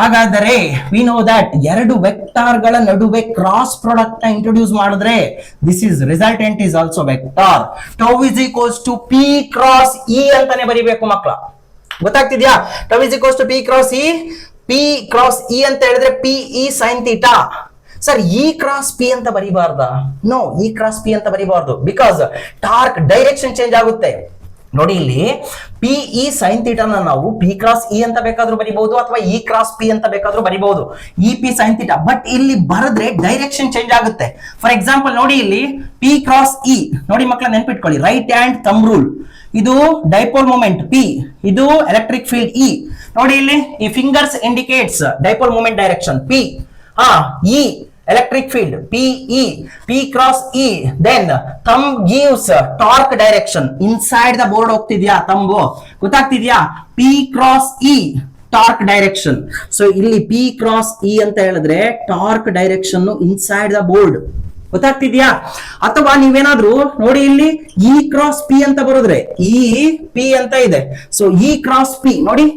ಹಾಗಾದರೆ we know that ಎರಡು ವೆಕ್ಟಾರ್ ಗಳ ನಡುವೆ ಕ್ರಾಸ್ ಪ್ರಾಡಕ್ಟ್ ನ ಇಂಟ್ರೊಡ್ಯೂಸ್ ಮಾಡಿದ್ರೆ this is resultant is also vector. Tau is equals to P cross E ಅಂತಾನೆ ಬರಿಬೇಕು ಮಕ್ಕಳ. ಗೊತ್ತಾಗ್ತಿದ್ಯಾ? Tau is equals to P cross E. P cross E ಅಂತ ಹೇಳಿದ್ರೆ PE sin theta. Sir, E cross P ಅಂತ ಬರಿಬಾರ್ದಾ? ನೋ, ಇ ಕ್ರಾಸ್ ಪಿ ಅಂತ ಬರಿಬಾರ್ದು. ಬಿಕಾಸ್ ಟಾರ್ಕ್ ಡೈರೆಕ್ಷನ್ ಚೇಂಜ್ ಆಗುತ್ತೆ. ನೋಡಿ, ಇಲ್ಲಿ PE sin ಥೀಟಾನ ನಾವು P ಕ್ರಾಸ್ E ಅಂತ ಬೇಕಾದ್ರೂ ಬರಿಬಹುದು, ಅಥವಾ E ಕ್ರಾಸ್ P ಅಂತ ಬೇಕಾದ್ರೂ ಬರಿಬಹುದು, EP sin ಥೀಟಾ. ಬಟ್ ಇಲ್ಲಿ ಬರೆದ್ರೆ ಡೈರೆಕ್ಷನ್ ಚೇಂಜ್ ಆಗುತ್ತೆ. ಫಾರ್ ಎಕ್ಸಾಂಪಲ್ ನೋಡಿ, ಇಲ್ಲಿ P ಕ್ರಾಸ್ E ನೋಡಿ ಮಕ್ಕಳ, ನೆನ್ಪಿಟ್ಕೊಳ್ಳಿ, ರೈಟ್ ಹ್ಯಾಂಡ್ ಥಂಬ್ ರೂಲ್. ಇದು ಡೈಪೋಲ್ ಮೂಮೆಂಟ್ P, ಇದು ಎಲೆಕ್ಟ್ರಿಕ್ ಫೀಲ್ಡ್ E. ನೋಡಿ, ಇಲ್ಲಿ ಈ fingers indicates dipole moment direction P, E electric field PE, P cross E. Then thumb gives torque direction. Inside the board ಹೋಗ್ತಿದ್ಯಾ thumb? ಗೊತ್ತಾಗ್ತಿದ್ಯಾ? P cross E torque direction. So ಇಲ್ಲಿ P cross E ಅಂತ ಹೇಳಿದ್ರೆ torque direction inside the board. ಗೊತ್ತಾಗ್ತಿದ್ಯಾ? ಅಥವಾ ನೀವೇನಾದ್ರೂ ನೋಡಿ, ಇಲ್ಲಿ E cross P ಅಂತ ಬರೋದ್ರೆ E P ಅಂತ ಇದೆ. ಸೊ E cross P ನೋಡಿ,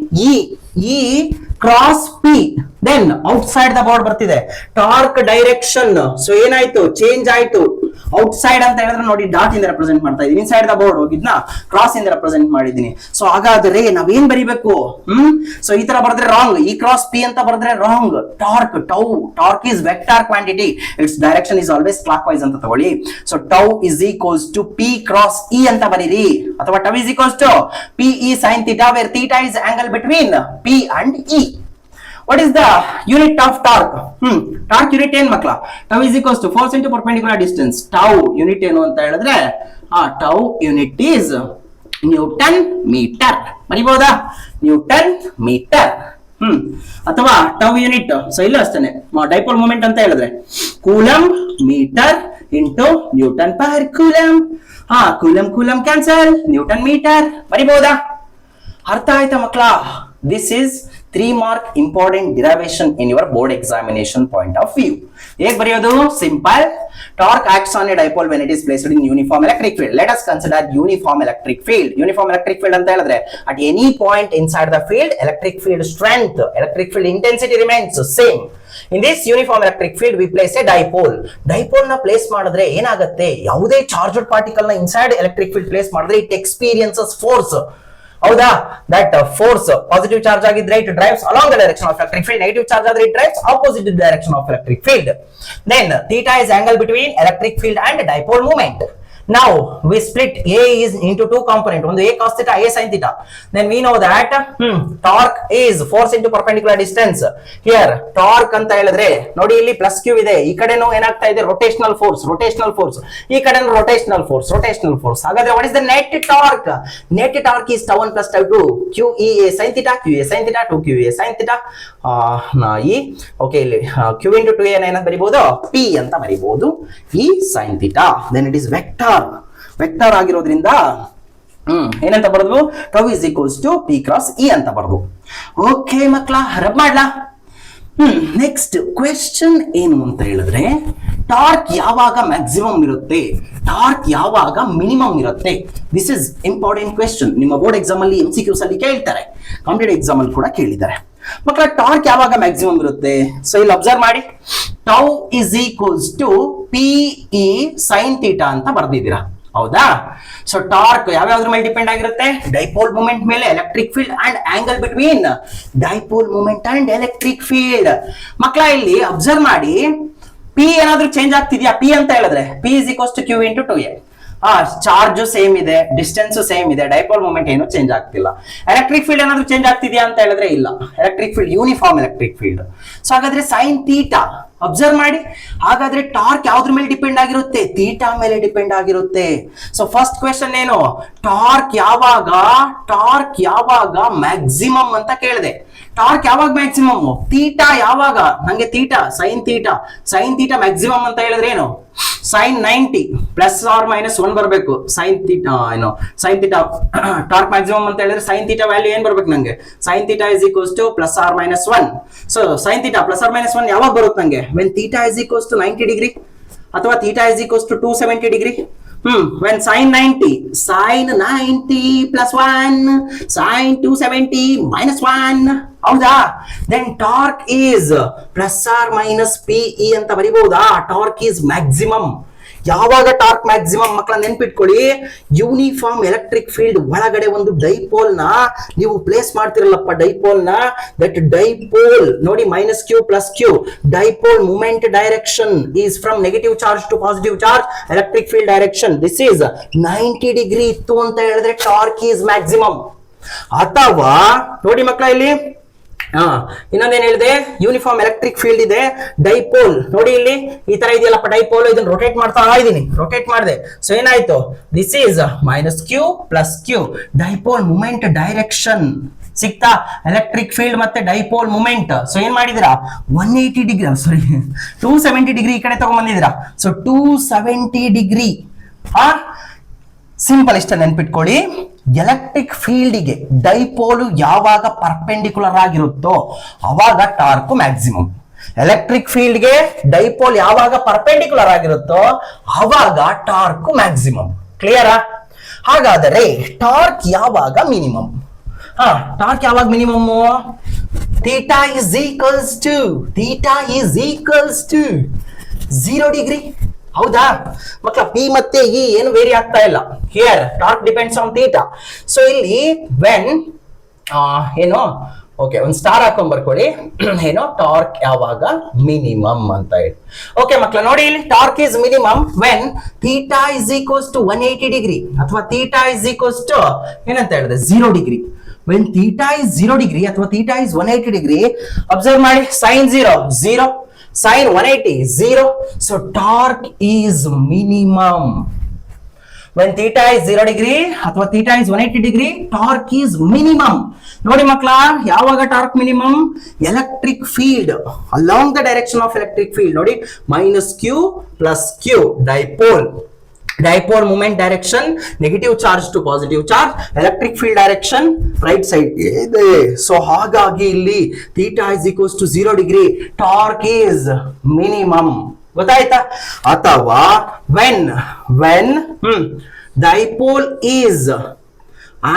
E cross P, then outside the board ಬರ್ತಿದೆ. ಟಾರ್ಕ್ ಡೈರೆಕ್ಷನ್ ಸೊ ಏನಾಯ್ತು? ಚೇಂಜ್ ಆಯ್ತು. ಔಟ್ಸೈಡ್ ಅಂತ ಹೇಳಿದ್ರೆ ನೋಡಿ, ಡಾಟ್ ಇಂದ ರೆಪ್ರೆಸೆಂಟ್ ಮಾಡ್ತಾ ಇದೀನಿ. ಇನ್ಸೈಡ್ ದ ಬೋರ್ಡ್ ಹೋಗಿದ್ನ ಕ್ರಾಸ್ ಇಂದ ರೆಪ್ರೆಸೆಂಟ್ ಮಾಡಿದೀನಿ. ಸೊ ಹಾಗಾದ್ರೆ ನಾವೇನ್ ಬರಿಬೇಕು? ಸೊ ಈ ತರ ಬರೆದ್ರೆ ರಾಂಗ್. ಇ ಕ್ರಾಸ್ ಪಿ ಅಂತ ಬರೆದ್ರೆ wrong. Torque is vector quantity. Its direction is always clockwise ಅಂತ ತಗೊಳ್ಳಿ. So tau is equals to P cross E ಅಂತ ಬರೀರಿ, ಅಥವಾ tau is equals to PE sin theta, where theta is angle between P and E. What is the unit of torque? Torque unit ಏನು ಮಕ್ಕಳ? Tau is equals to force into perpendicular distance. Tau unit ಏನು ಅಂತ ಹೇಳಿದ್ರೆ Tau unit is Newton meter. ಬರಿಬಹುದಾ? Newton meter. ಅಥವಾ Tau unit, ಸೊ ಇಲ್ಲ ಅಷ್ಟೇನೆ, ಡೈಪೋಲ್ ಮೂಮೆಂಟ್ ಅಂತ ಹೇಳಿದ್ರೆ coulomb metre into newton per coulomb. Coulomb cancel, newton metre ಬರಿಬಹುದಾ? ಅರ್ಥ ಆಯ್ತಾ ಮಕ್ಕಳ? This is 3 mark important derivation in your board examination point of view. ಹೇಗೆ ಬರೆಯೋದು? Simple. Torque acts on a dipole when it is placed in uniform electric field. Let us consider uniform electric field. Uniform electric field ಅಂತ ಹೇಳಿದ್ರೆ at any point inside the field, electric field strength, electric field intensity remains same. In this uniform electric field, we place a dipole. Dipole ನ ಪ್ಲೇಸ್ ಮಾಡಿದ್ರೆ ಏನಾಗುತ್ತೆ? ಯಾವುದೇ ಚಾರ್ಜ್ಡ್ ಪಾರ್ಟಿಕಲ್ ನ ಇನ್ಸೈಡ್ ಎಲೆಕ್ಟ್ರಿಕ್ ಫೀಲ್ಡ್ ಪ್ಲೇಸ್ ಮಾಡಿದ್ರೆ ಇಟ್ ಎಕ್ಸ್ಪೀರಿಯನ್ಸಸ್ ಫೋರ್ಸ್. ಹೌದಾ? ದಟ್ ಫೋರ್ಸ್ ಪಾಸಿಟಿವ್ ಚಾರ್ಜ್ ಆಗಿದ್ರೆ it drives along the direction of electric field, negative charge ಆದ್ರೆ it drives opposite direction of electric field. Then theta is angle between electric field and dipole moment. Now we split A is into two component. One A cos theta, A sin theta. Then we know that torque is force into perpendicular distance. Here torque ಅಂತ ಹೇಳಿದ್ರೆ ನೋಡಿ ಇಲ್ಲಿ ಪ್ಲಸ್ q ಇದೆ, ಈ ಕಡೆನೂ ಏನಾಗ್ತಾ ಇದೆ rotational force, ಈ ಕಡೆನೂ rotational force. ಹಾಗಾದ್ರೆ what is the net torque? Net torque is tau 1 plus tau 2 QEA sin theta, 2 QEA sin theta. Okay ಇಲ್ಲಿ q into 2a ಏನಂತ ಬರಿಬಹುದು? p ಅಂತ ಬರಿಬಹುದು, ಈ sin theta. Then it is vector ಆಗಿರೋದ್ರಿಂದ ಏನಂತ ಬರೋದು? Tau is equals to P cross E ಅಂತ ಬರೋದು. ಓಕೆ ಮಕ್ಕಳ, ರಬ್ ಮಾಡ್ಲಾ? ನೆಕ್ಸ್ಟ್ ಕ್ವೆಶ್ಚನ್ ಏನು ಅಂತ ಹೇಳಿದ್ರೆ, ಟಾರ್ಕ್ ಯಾವಾಗ ಮ್ಯಾಕ್ಸಿಮಮ್ ಇರುತ್ತೆ, ಟಾರ್ಕ್ ಯಾವಾಗ ಮಿನಿಮಮ್ ಇರುತ್ತೆ? This is important question. ನಿಮ್ಮ ಬೋರ್ಡ್ ಎಕ್ಸಾಮ್ ಅಲ್ಲಿ MCQs ಅಲ್ಲಿ ಕೇಳ್ತಾರೆ, ಕಾಂಪಿಟೇಟಿವ್ ಎಕ್ಸಾಮ್ ಅಲ್ಲಿ ಕೂಡ ಕೇಳಿದ್ದಾರೆ. ಮಕ್ಕಳ, ಟಾರ್ಕ್ ಯಾವಾಗ ಮ್ಯಾಕ್ಸಿಮಮ್ ಇರುತ್ತೆ? ಸೊ ಇಲ್ಲಿ ಅಬ್ಸರ್ವ್ ಮಾಡಿ, tau is equals to P E sine theta ಅಂತ ಬರ್ದಿದ್ದೀರಾ, ಹೌದಾ? ಸೊ ಟಾರ್ಕ್ ಯಾವ್ಯಾವ್ದ್ರ ಮೇಲೆ ಡಿಪೆಂಡ್ ಆಗಿರುತ್ತೆ? ಡೈಪೋಲ್ ಮೂಮೆಂಟ್ ಮೇಲೆ, electric field and angle between dipole moment and electric field. ಮಕ್ಕಳ, ಇಲ್ಲಿ ಅಬ್ಸರ್ವ್ ಮಾಡಿ, ಪಿ ಏನಾದ್ರೂ ಚೇಂಜ್ ಆಗ್ತಿದ್ಯಾ? ಪಿ ಅಂತ ಹೇಳಿದ್ರೆ P is equals to Q into 2a. Charge same ಇದೆ, ಡಿಸ್ಟೆನ್ಸ್ ಸೇಮ್ ಇದೆ, ಡೈಪೋಲ್ ಮೂಮೆಂಟ್ ಏನು ಚೇಂಜ್ ಆಗ್ತಿಲ್ಲ. ಎಲೆಕ್ಟ್ರಿಕ್ ಫೀಲ್ಡ್ ಏನಾದ್ರೂ ಚೇಂಜ್ ಆಗ್ತಿದ್ಯಾ ಅಂತ ಹೇಳಿದ್ರೆ ಇಲ್ಲ. Electric field uniform electric field. So ಹಾಗಾದ್ರೆ ಸೈನ್ ಥೀಟಾ ಅಬ್ಸರ್ವ್ ಮಾಡಿ, ಹಾಗಾದ್ರೆ ಟಾರ್ಕ್ ಯಾವ್ದ್ರ ಮೇಲೆ ಡಿಪೆಂಡ್ ಆಗಿರುತ್ತೆ? ಥೀಟಾ ಮೇಲೆ ಡಿಪೆಂಡ್ ಆಗಿರುತ್ತೆ. ಸೊ ಫಸ್ಟ್ ಕ್ವೆಶ್ಚನ್ ಏನು? ಟಾರ್ಕ್ ಯಾವಾಗ ಮ್ಯಾಕ್ಸಿಮಮ್ ಅಂತ ಕೇಳಿದೆ. ಟಾರ್ಕ್ ಯಾವಾಗ ಮ್ಯಾಕ್ಸಿಮಮ್? ಥೀಟಾ ಯಾವಾಗ? ನಂಗೆ ಸೈನ್ ಥೀಟಾ ಮ್ಯಾಕ್ಸಿಮಮ್ ಅಂತ ಹೇಳಿದ್ರೆ ಏನು? ಸೈನ್ 90 ಪ್ಲಸ್ ಆರ್ ಮೈನಸ್ 1 ಬರಬೇಕು. ಸೈನ್ ಥೀಟಾ ಟಾರ್ಕ್ ಮ್ಯಾಕ್ಸಿಮಮ್ ಅಂತ ಹೇಳಿದ್ರೆ ಸೈನ್ ಥೀಟಾ ವ್ಯಾಲ್ಯೂ ಏನ್ ಬರ್ಬೇಕು ನಂಗೆ? Sine theta is equals to plus r minus 1. So sine theta plus r minus 1 ಯಾವಾಗ ಬರುತ್ತೆ ನಂಗೆ? When theta is equals to 90 degree ಅಥವಾ theta is equals to 270 degree. When sin 90 plus 1, sin 270 minus 1. ಹೌದಾ? Then torque is plus or minus PE ಅಂತ ಬರಿಬಹುದಾ? Torque is maximum. ಯಾವಾಗ ಟಾರ್ಕ್ ಮ್ಯಾಕ್ಸಿಮಮ್? ಮಕ್ಕಳ ನೆನ್ಪಿಟ್ಕೊಳ್ಳಿ, ಯೂನಿಫಾರ್ಮ್ ಎಲೆಕ್ಟ್ರಿಕ್ ಫೀಲ್ಡ್ ಒಳಗಡೆ ಒಂದು ಡೈಪೋಲ್ ನ ನೀವು ಪ್ಲೇಸ್ ಮಾಡ್ತಿರಲ್ಲಪ್ಪ, ಡೈಪೋಲ್ ನ, ದಟ್ ಡೈಪೋಲ್ ನೋಡಿ minus Q plus Q, dipole moment direction is from negative charge to positive charge, electric field direction this is 90 degree ಇತ್ತು ಅಂತ ಹೇಳಿದ್ರೆ ಟಾರ್ಕ್ ಈಸ್ ಮ್ಯಾಕ್ಸಿಮಮ್. ಅಥವಾ ನೋಡಿ ಮಕ್ಕಳ, ಇಲ್ಲಿ ಇನ್ನೊಂದೇನ್ ಹೇಳಿದೆ? ಯೂನಿಫಾರ್ಮ್ ಎಲೆಕ್ಟ್ರಿಕ್ ಫೀಲ್ಡ್ ಇದೆ, ಡೈಪೋಲ್ ನೋಡಿ ಇಲ್ಲಿ ಈ ತರ ಇದೆಯಲ್ಲಪ್ಪ ಡೈಪೋಲ್, ಇದನ್ನ ರೊಟೇಟ್ ಮಾಡ್ತಾ ಇದ್ದೀನಿ, ರೊಟೇಟ್ ಮಾಡಿದೆ. ಸೊ ಏನಾಯ್ತು? This is minus Q plus Q, dipole moment direction ಸಿಕ್ತಾ? ಎಲೆಕ್ಟ್ರಿಕ್ ಫೀಲ್ಡ್ ಮತ್ತೆ ಡೈಪೋಲ್ ಮೂಮೆಂಟ್. ಸೊ ಏನ್ ಮಾಡಿದಿರಾ? 180 ಡಿಗ್ರಿ, ಸಾರಿ 270 ಡಿಗ್ರಿ ಈ ಕಡೆ ತಗೊಂಡ್ಬಂದಿದ್ದೀರಾ. So 270 degree. ಸಿಂಪಲ್ ಇಷ್ಟ ನೆನ್ಪಿಟ್ಕೊಳ್ಳಿ, ಎಲೆಕ್ಟ್ರಿಕ್ ಫೀಲ್ಡ್ಗೆ ಡೈಪೋಲು ಯಾವಾಗ ಪರ್ಪೆಂಡಿಕ್ಯುಲರ್ ಆಗಿರುತ್ತೋ ಅವಾಗ ಟಾರ್ಕ್ ಮ್ಯಾಕ್ಸಿಮಮ್. ಎಲೆಕ್ಟ್ರಿಕ್ ಫೀಲ್ಡ್ಗೆ ಡೈಪೋಲ್ ಯಾವಾಗ ಪರ್ಪೆಂಡಿಕ್ಯುಲರ್ ಆಗಿರುತ್ತೋ ಅವಾಗ ಟಾರ್ಕ್ ಮ್ಯಾಕ್ಸಿಮಮ್. ಕ್ಲಿಯರಾ? ಹಾಗಾದರೆ ಟಾರ್ಕ್ ಯಾವಾಗ ಮಿನಿಮಮ್? ಟಾರ್ಕ್ ಯಾವಾಗ minimum? Theta is equals to 0 degree. ಹೌದಾ ಮಕ್ಕಳ? ಪಿ ಮತ್ತೆ ಇ ಏನು ವೇರಿ ಆಗ್ತಾ ಇಲ್ಲ. Here torque depends on theta. So ಇಲ್ಲಿ ವೆನ್ ಏನು, ಓಕೆ ಒಂದು ಸ್ಟಾರ್ ಹಾಕೊಂಡ್ ಬರ್ಕೊಳ್ಳಿ, ಏನೋ ಟಾರ್ಕ್ ಯಾವಾಗ ಮಿನಿಮಮ್ ಅಂತ ಹೇಳಿ. ಓಕೆ ಮಕ್ಕಳ ನೋಡಿ, ಇಲ್ಲಿ torque is minimum when theta is equals to 180 degree ಅಥವಾ ಥೀಟಾ ಇಸ್ ಈಕ್ವಲ್ಸ್ ಟು ಏನಂತ ಹೇಳಿದೆ? 0 degree. When theta is 0 degree ಅಥವಾ ಥೀಟಾ ಇಸ್ 180 ಡಿಗ್ರಿ, ಅಬ್ಸರ್ವ್ ಮಾಡಿ, sine 0, sin 180 0. So torque is minimum when theta is 0 degree ಅಥವಾ theta is 180 degree. Torque is minimum. ನೋಡಿ ಮಕ್ಕಳ, ಯಾವಾಗ torque minimum? Electric field along the direction of electric field ನೋಡಿ, minus Q plus Q dipole Dipole moment direction, negative charge to positive charge, electric field direction right side ಇದೆ. ಸೊ ಹಾಗಾಗಿ ಇಲ್ಲಿ theta is equals to 0 degree, torque is minimum. ಗೊತ್ತಾಯ್ತಾ? ಅಥವಾ when dipole is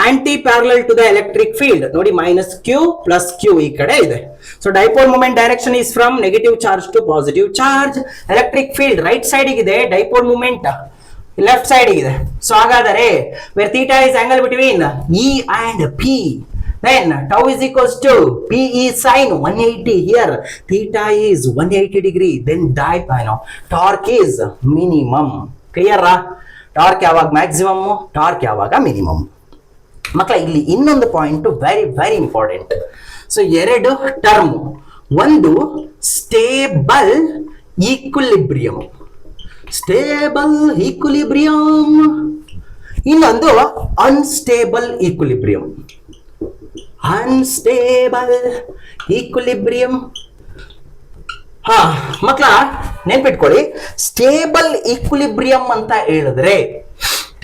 anti parallel to the electric field, ನೋಡಿ ಮೈನಸ್ ಕ್ಯೂ ಪ್ಲಸ್ ಕ್ಯೂ ಈ ಕಡೆ ಇದೆ. So dipole moment direction is from negative charge to positive charge. Electric field right side ಇದೆ, ಡೈಪೋಲ್ ಮೂಮೆಂಟ್ ಲೆಫ್ಟ್ ಸೈಡ್ ಇದೆ. ಸೊ ಹಾಗಾದರೆ where theta is angle between E and P, then tau is equals to p is sin 180, here theta is 180 degree, then torque is minimum. Clear? Torque ಯಾವಾಗ ಮ್ಯಾಕ್ಸಿಮಮ್, ಟಾರ್ಕ್ ಯಾವಾಗ ಮಿನಿಮಮ್. ಮಕ್ಕಳ ಇಲ್ಲಿ ಇನ್ನೊಂದು point very very important. So ಎರಡು ಟರ್ಮ್, ಒಂದು ಸ್ಟೇಬಲ್ ಈಕ್ವಿಲಿಬ್ರಿಯಂ, ಇನ್ನೊಂದು ಅನ್ಸ್ಟೇಬಲ್ ಈಕ್ವಿಲಿಬ್ರಿಯಂ. ಮಕ್ಕಳ ನೆನ್ಪಿಟ್ಕೊಳ್ಳಿ, ಸ್ಟೇಬಲ್ ಈಕ್ವಿಲಿಬ್ರಿಯಂ ಅಂತ ಹೇಳಿದ್ರೆ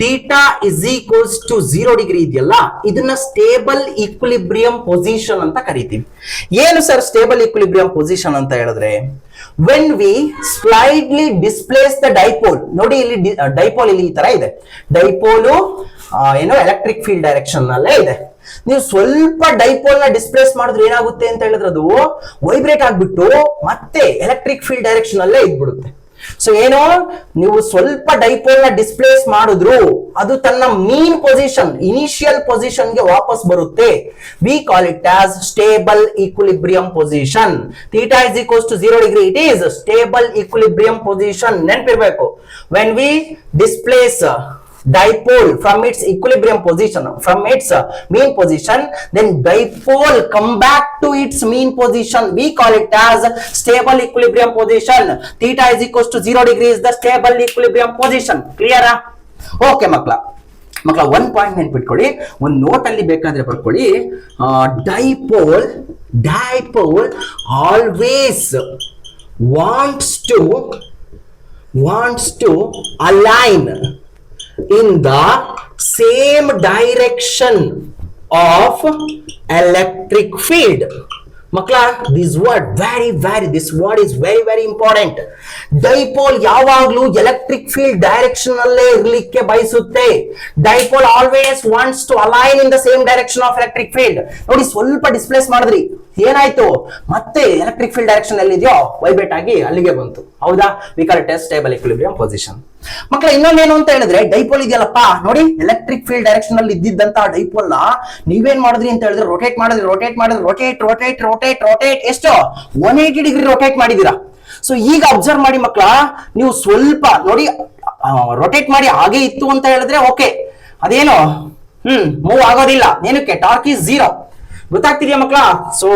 theta is equals to 0 degree ಇದೆಯಲ್ಲ, ಇದನ್ನ ಸ್ಟೇಬಲ್ ಈಕ್ವಿಲಿಬ್ರಿಯಂ ಪೊಸಿಷನ್ ಅಂತ ಕರಿತೀವಿ. ಏನು ಸರ್ ಸ್ಟೇಬಲ್ ಈಕ್ವಿಲಿಬ್ರಿಯಂ ಪೊಸಿಷನ್ ಅಂತ ಹೇಳಿದ್ರೆ, when we slightly displace the dipole, ನೋಡಿ ಇಲ್ಲಿ ಡೈಪೋಲ್ ಇಲ್ಲಿ ಈ ತರ ಇದೆ, ಡೈಪೋಲು ಏನೋ ಎಲೆಕ್ಟ್ರಿಕ್ ಫೀಲ್ಡ್ ಡೈರೆಕ್ಷನ್ ನಲ್ಲೇ ಇದೆ. ನೀವು ಸ್ವಲ್ಪ ಡೈಪೋಲ್ ನ ಡಿಸ್ಪ್ಲೇಸ್ ಮಾಡಿದ್ರೆ ಏನಾಗುತ್ತೆ ಅಂತ ಹೇಳಿದ್ರೆ ಅದು ವೈಬ್ರೇಟ್ ಆಗ್ಬಿಟ್ಟು ಮತ್ತೆ ಎಲೆಕ್ಟ್ರಿಕ್ ಫೀಲ್ಡ್ ಡೈರೆಕ್ಷನ್ ಅಲ್ಲೇ ಇದ್ಬಿಡುತ್ತೆ. ಸೊ ಏನೋ ನೀವು ಸ್ವಲ್ಪ ಡೈಪೋಲ್ ನ ಡಿಸ್ಪ್ಲೇಸ್ ಮಾಡಿದ್ರು ಅದು ತನ್ನ ಮೀನ್ ಪೊಸಿಷನ್, ಇನಿಷಿಯಲ್ ಪೊಸಿಷನ್ ಗೆ ವಾಪಸ್ ಬರುತ್ತೆ. We call it as stable equilibrium position. Theta is equals to 0 degree, it is stable equilibrium position. ನೆನಪಿರ್ಬೇಕು, when we displace dipole from its equilibrium position, from its mean position, then dipole come back to its mean position. We call it as stable equilibrium position. Theta is equals to 0 degree is the stable equilibrium position. Clear? Okay ಮಕ್ಕಳ, ಒಂದು ಪಾಯಿಂಟ್ ನೆನ್ಪಿಟ್ಕೊಳ್ಳಿ, ಒಂದು ನೋಟ್ ಅಲ್ಲಿ ಬೇಕಾದ್ರೆ ಬರ್ಕೊಳ್ಳಿ. Dipole always wants to align in the same direction of electric field. Makla, this word is very important. Dipole ಯಾವಾಗಲೂ electric field direction ಅಲ್ಲೇ ಇರಲಿಕ್ಕೆ ಬಯಸುತ್ತೆ. Dipole always wants to align in the same direction of electric field. ನೋಡಿ ಸ್ವಲ್ಪ ಡಿಸ್ಪ್ಲೇಸ್ ಮಾಡಿದ್ರಿ, ಏನಾಯ್ತು, ಮತ್ತೆ ಎಲೆಕ್ಟ್ರಿಕ್ ಫೀಲ್ಡ್ ಡೈರೆಕ್ಷನ್ ಅಲ್ಲಿ ಇದೆಯೋ ವೈಬ್ರೇಟ್ ಆಗಿ ಅಲ್ಲಿಗೆ ಬಂತು. ಹೌದಾ? V call it stable equilibrium position. ಮಕ್ಕಳ ಇನ್ನೊಂದೇನು ಅಂತ ಹೇಳಿದ್ರೆ, ಡೈಪೋಲ್ ಇದೆಯಲ್ಲಪ್ಪ ನೋಡಿ, ಎಲೆಕ್ಟ್ರಿಕ್ ಫೀಲ್ಡ್ ಡೈರೆಕ್ಷನ್ ಅಲ್ಲಿ ಇದ್ದಿದ್ದಂತ ಡೈಪೋಲ್ ನ ನೀವೇನ್ ಮಾಡಿದ್ರಿ ಅಂತ ಹೇಳಿದ್ರೆ ರೋಟೇಟ್ ಎಷ್ಟು 180 ಡಿಗ್ರಿ ರೋಟೇಟ್ ಮಾಡಿದೀರಾ. ಸೊ ಈಗ ಅಬ್ಸರ್ವ್ ಮಾಡಿ ಮಕ್ಕಳ, ನೀವು ಸ್ವಲ್ಪ ನೋಡಿ ರೊಟೇಟ್ ಮಾಡಿ ಹಾಗೆ ಇತ್ತು ಅಂತ ಹೇಳಿದ್ರೆ ಓಕೆ, ಅದೇನು ಮೂವ್ ಆಗೋದಿಲ್ಲ. ಏನಕ್ಕೆ? Torque is 0. ಗೊತ್ತಾಗ್ತಿದ್ಯಾ ಮಕ್ಕಳ? ಸೊ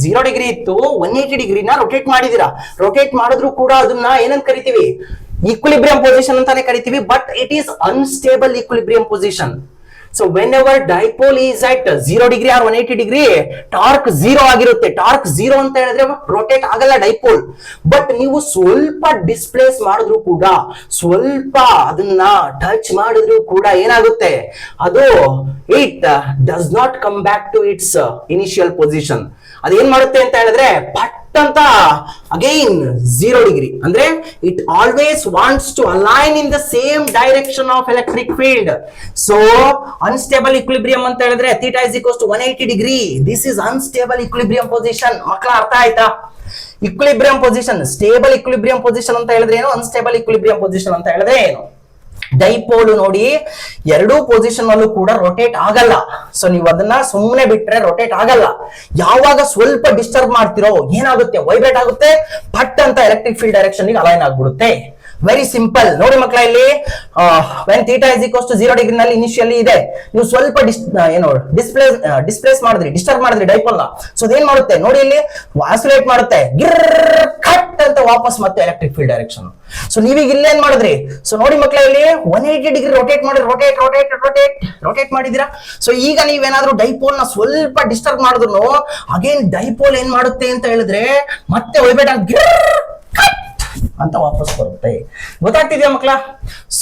0 ಡಿಗ್ರಿ ಇತ್ತು, 180 ಡಿಗ್ರಿನ ರೊಟೇಟ್ ಮಾಡಿದೀರಾ. ರೊಟೇಟ್ ಮಾಡಿದ್ರು ಕೂಡ ಅದನ್ನ ಏನಂತ ಕರಿತೀವಿ? ಈಕ್ವಿಲಿಬ್ರಿಯಂ ಪೊಸಿಷನ್ ಅಂತಾನೆ ಕರಿತೀವಿ. But it is unstable equilibrium position. So when ever dipole is at 0 degree R 180 degree, torque 0 ಆಗಿರುತ್ತೆ. ಟಾರ್ಕ್ 0 ಅಂತ ಹೇಳಿದ್ರೆ ರೊಟೇಟ್ ಆಗಲ್ಲ ಡೈಪೋಲ್. ಬಟ್ ನೀವು ಸ್ವಲ್ಪ ಡಿಸ್ಪ್ಲೇಸ್ ಮಾಡಿದ್ರು ಕೂಡ, ಸ್ವಲ್ಪ ಅದನ್ನ ಟಚ್ ಮಾಡಿದ್ರು ಕೂಡ ಏನಾಗುತ್ತೆ, ಅದು it does not come back to its initial position. ಅದೇನ್ ಮಾಡುತ್ತೆ ಅಂತ ಹೇಳಿದ್ರೆ ಪಟ್ ಅಂತ ಅಗೈನ್ 0 ಡಿಗ್ರಿ. ಅಂದ್ರೆ it always wants to align in the same direction of electric field. So unstable equilibrium ಅಂತ ಹೇಳಿದ್ರೆ theta is equals to 180 degree. This is unstable equilibrium position. ಮಕ್ಕಳ ಅರ್ಥ ಆಯ್ತಾ? Equilibrium position, stable equilibrium position ಅಂತ ಹೇಳಿದ್ರೆ ಏನು, ಅನ್ಸ್ಟೇಬಲ್ ಈಕ್ವಿಲಿಬ್ರಿಯಂ ಪೊಸಿಷನ್ ಅಂತ ಹೇಳಿದ್ರೆ ಏನು. ಡೈಪೋಲ್ ನೋಡಿ ಎರಡೂ ಪೊಸಿಷನ್ ಅಲ್ಲೂ ಕೂಡ ರೊಟೇಟ್ ಆಗಲ್ಲ. ಸೊ ನೀವು ಅದನ್ನ ಸುಮ್ಮನೆ ಬಿಟ್ರೆ ರೊಟೇಟ್ ಆಗಲ್ಲ. ಯಾವಾಗ ಸ್ವಲ್ಪ ಡಿಸ್ಟರ್ಬ್ ಮಾಡ್ತಿರೋ ಏನಾಗುತ್ತೆ, ವೈಬ್ರೇಟ್ ಆಗುತ್ತೆ, ಪಟ್ ಅಂತ ಎಲೆಕ್ಟ್ರಿಕ್ ಫೀಲ್ಡ್ ಡೈರೆಕ್ಷನ್ ಗೆ ಅಲೈನ್ ಆಗ್ಬಿಡುತ್ತೆ. Very simple. ನೋಡಿ ಮಕ್ಕಳ, ಇಲ್ಲಿ when theta is equals to 0 degree ನಲ್ಲಿ ಇನಿಷಿಯಲಿ ಇದೆ, ನೀವು ಸ್ವಲ್ಪ ಡಿಸ್ಪ್ಲೇಸ್ ಮಾಡಿದ್ರಿ, ಡಿಸ್ಟರ್ಬ್ ಮಾಡಿದ್ರಿ ಡೈಪೋಲ್ ನ. ಸೊ ಅದೇನ್ ಮಾಡುತ್ತೆ ನೋಡಿ, ಇಲ್ಲಿ ಆಸಿಲೇಟ್ ಮಾಡುತ್ತೆ, ಕಟ್ ಅಂತ ವಾಪಸ್ ಮತ್ತೆ ಎಲೆಕ್ಟ್ರಿಕ್ ಫೀಲ್ಡ್ ಡೈರೆಕ್ಷನ್. ಸೊ ನೀವೀಗ ಇಲ್ಲೇನ್ ಮಾಡಿದ್ರಿ? ಸೊ ನೋಡಿ ಮಕ್ಕಳ, ಇಲ್ಲಿ 180 ಡಿಗ್ರಿ ರೊಟೇಟ್ ಮಾಡಿ ರೊಟೇಟ್ ಮಾಡಿದಿರಾ. ಸೊ ಈಗ ನೀವೇನಾದ್ರೂ ಡೈಪೋಲ್ ನ ಸ್ವಲ್ಪ ಡಿಸ್ಟರ್ಬ್ ಮಾಡಿದ್ರು ಅಗೇನ್ ಡೈಪೋಲ್ ಏನ್ ಮಾಡುತ್ತೆ ಅಂತ ಹೇಳಿದ್ರೆ ಮತ್ತೆ ವೈಬ್ರೇಟ್ ಆಗಿ ಅಂತ ವಾಪಸ್ ಬರುತ್ತೆ. ಗೊತ್ತಾಗ್ತಿದ್ಯಾ ಮಕ್ಕಳ?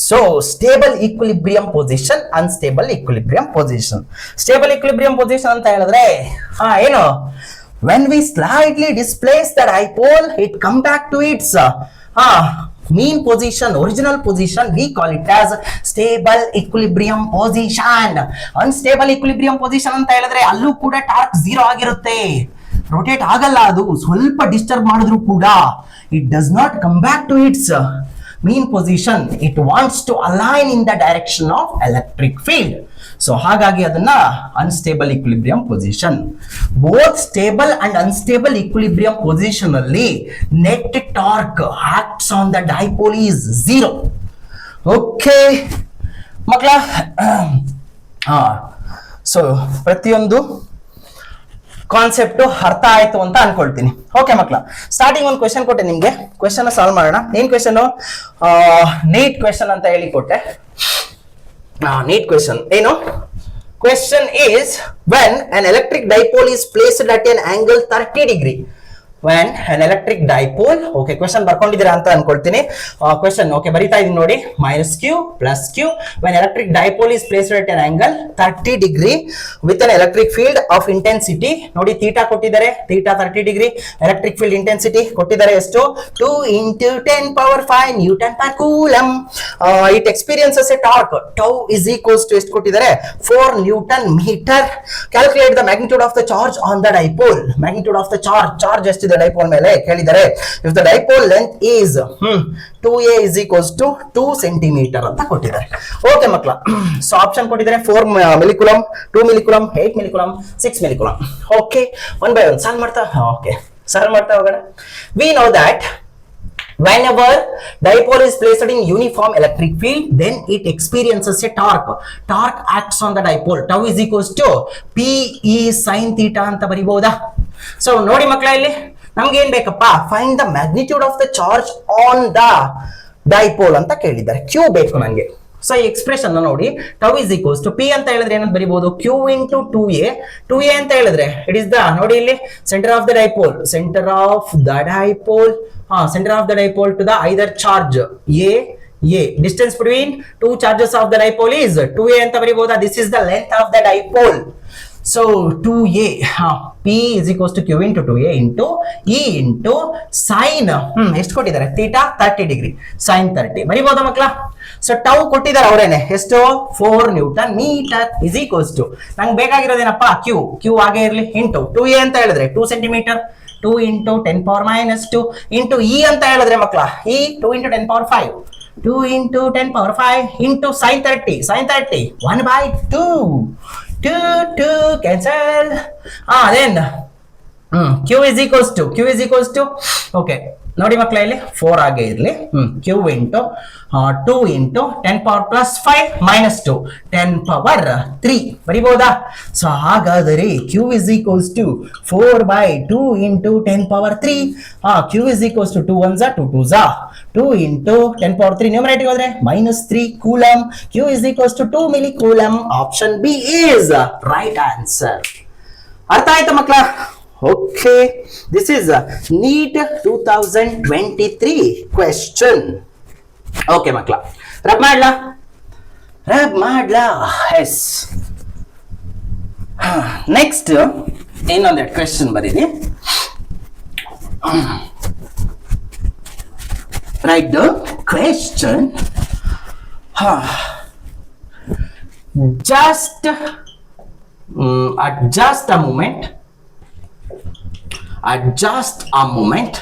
So stable equilibrium position, unstable equilibrium position. Stable equilibrium position ಅಂತ ಹೇಳಿದ್ರೆ ಏನು, when we slightly displace the dipole it come back to its mean position, original position. We call it as stable equilibrium position. Unstable equilibrium position ಅಂತ ಹೇಳಿದ್ರೆ ಅಲ್ಲೂ ಕೂಡ ಟಾರ್ಕ್ 0 ಆಗಿರುತ್ತೆ, ರೊಟೇಟ್ ಆಗಲ್ಲ. ಅದು ಸ್ವಲ್ಪ ಡಿಸ್ಟರ್ಬ್ ಮಾಡಿದ್ರು ಕೂಡ it does not come back to its mean position. It wants to align in the direction of electric field. So ಹಾಗಾಗಿ ಅದನ್ನ unstable equilibrium position. Both stable and unstable equilibrium position ಅಲ್ಲಿ net torque acts on the dipole is 0. Okay ಮಕ್ಕಳ, ಸೊ ಪ್ರತಿಯೊಂದು ಕಾನ್ಸೆಪ್ಟ್ ಅರ್ಥ ಆಯ್ತು ಅಂತ ಅನ್ಕೊಳ್ತೀನಿ. ಓಕೆ ಮಕ್ಕಳ, ಸ್ಟಾರ್ಟಿಂಗ್ ಒಂದು ಕ್ವೆಶನ್ ಕೊಟ್ಟೆ ನಿಮ್ಗೆ, ಕ್ವೆಶನ್ ಸಾಲ್ವ್ ಮಾಡೋಣ. ಏನ್ ಕ್ವೆಶನ್? ನೀಟ್ ಕ್ವೆಶನ್ ಅಂತ ಹೇಳಿ ಕೊಟ್ಟೆ. ನೀಟ್ ಕ್ವೆಶನ್ ಏನು? Question is, when an electric dipole is placed at an angle 30 degree. When an electric dipole, okay, question ಬರ್ಕೊಂಡಿದ್ದೀರಾ ಅಂತ ಅನ್ಕೊಳ್ತೀನಿ. Question, okay, ಬರಿತಾ ಇದೀನಿ ನೋಡಿ. Minus q plus q. When electric dipole is placed at an angle 30 degree with an electric field of intensity, ನೋಡಿ theta ಕೊಟ್ಟಿದ್ದಾರೆ, theta 30 degree, electric field intensity ಕೊಟ್ಟಿದ್ದಾರೆ ಎಷ್ಟು? 2 into 10 power 5 Newton per coulomb. It experiences a torque. Tau is equals to ಎಷ್ಟು ಕೊಟ್ಟಿದ್ದಾರೆ? 4 Newton meter. Calculate the magnitude of the charge on the dipole. Magnitude of the charge ಎಷ್ಟಿದೆ ಡೈಪೋಲ್ ಮೇಲೆ ಕೇಳಿದ್ದಾರೆ. If the dipole length is 2a is equals to 2 centimetre ಅಂತ ಕೊಟ್ಟಿದ್ದಾರೆ. ಓಕೆ ಮಕ್ಕಳ, ಸೊ ಆಪ್ಷನ್ ಕೊಟ್ಟಿದ್ದಾರೆ 4 millicoulomb, 2 millicoulomb, 8 millicoulomb, 6 millicoulomb. Okay, one by one solve ಮಾಡ್ತಾ. ಓಕೆ, ಸಾಲ್ವ್ ಮಾಡ್ತಾ ಹೋಗೋಣ. We know that whenever dipole is placed in uniform electric field, then it experiences a torque. Torque acts on the dipole. Tau is equals to P E sin theta ಅಂತ ಬರಿಬಹುದಾ? ಸೊ ನೋಡಿ ಮಕ್ಕಳ, ಇಲ್ಲಿ ನಮ್ಗೆ ಏನ್ ಬೇಕಪ್ಪ? Find the magnitude of the charge on the dipole ಅಂತ ಕೇಳಿದ್ದಾರೆ. ಕ್ಯೂ ಬೇಕು ನನಗೆ. ಸೊ ಈ ಎಕ್ಸ್ಪ್ರೆಷನ್ ನೋಡಿ, tau is equals to P ಅಂತ ಹೇಳಿದ್ರೆ ಏನಂತ ಬರಿಬಹುದು? ಕ್ಯೂ ಇಂಟು 2a ಅಂತ ಹೇಳಿದ್ರೆ ಇಟ್ ಇಸ್ ದ, ನೋಡಿ ಇಲ್ಲಿ centre of the dipole, centre of the dipole, center of the dipole to the either charge a. Distance between two charges of the dipole is 2a ಅಂತ ಬರಿಬಹುದಾ? This is the length of the dipole. So 2a, p is equals to q into 2a into e into sin ಎಷ್ಟು ಕೊಟ್ಟಿದ್ದಾರೆ? theta 30 degree, sin 30 ಬರಿಬಹುದಾ ಮಕ್ಕಳ? ಸೊ ಟೌ ಕೊಟ್ಟಿದ್ದಾರೆ ಅವರೇನೆ, ಎಷ್ಟು? 4 newton metre is equals to, ನಂಗೆ ಬೇಕಾಗಿರೋದೇನಪ್ಪ? q ಹಾಗೆ ಇರಲಿ, ಇಂಟು 2a ಅಂತ ಹೇಳಿದ್ರೆ 2 centimetre, 2 into 10 power minus 2 into e ಅಂತ ಹೇಳಿದ್ರೆ ಮಕ್ಕಳ, e 2 into 10 power 5, 2 into 10 power 5 into sin 30, 1 by 2 cancel. Then q is equals to okay, ನೋಡಿ ಮಕ್ಕಳ, ಇಲ್ಲಿ 4 ಆಗಿ ಇರಲಿ. q into 2 into 10 power plus 5 minus 2, 10 power 3 ಬರಿಬಹುದಾ? So ಹಾಗಾದರೆ q is equals to 4 by 2 into 10 power 3. q is equals to 2 1s 2 2s 2 into 10 power 3 numerator ಹೋದ್ರೆ minus 3 coulomb. q is equals to 2 millicoulombs. Option B is right answer. ಅರ್ಥ ಆಯ್ತಾ ಮಕ್ಕಳ? Okay, this is a NEET 2023 question. Okay makla, rub madla, yes. Next in on that question baridi, write the question. Just a moment.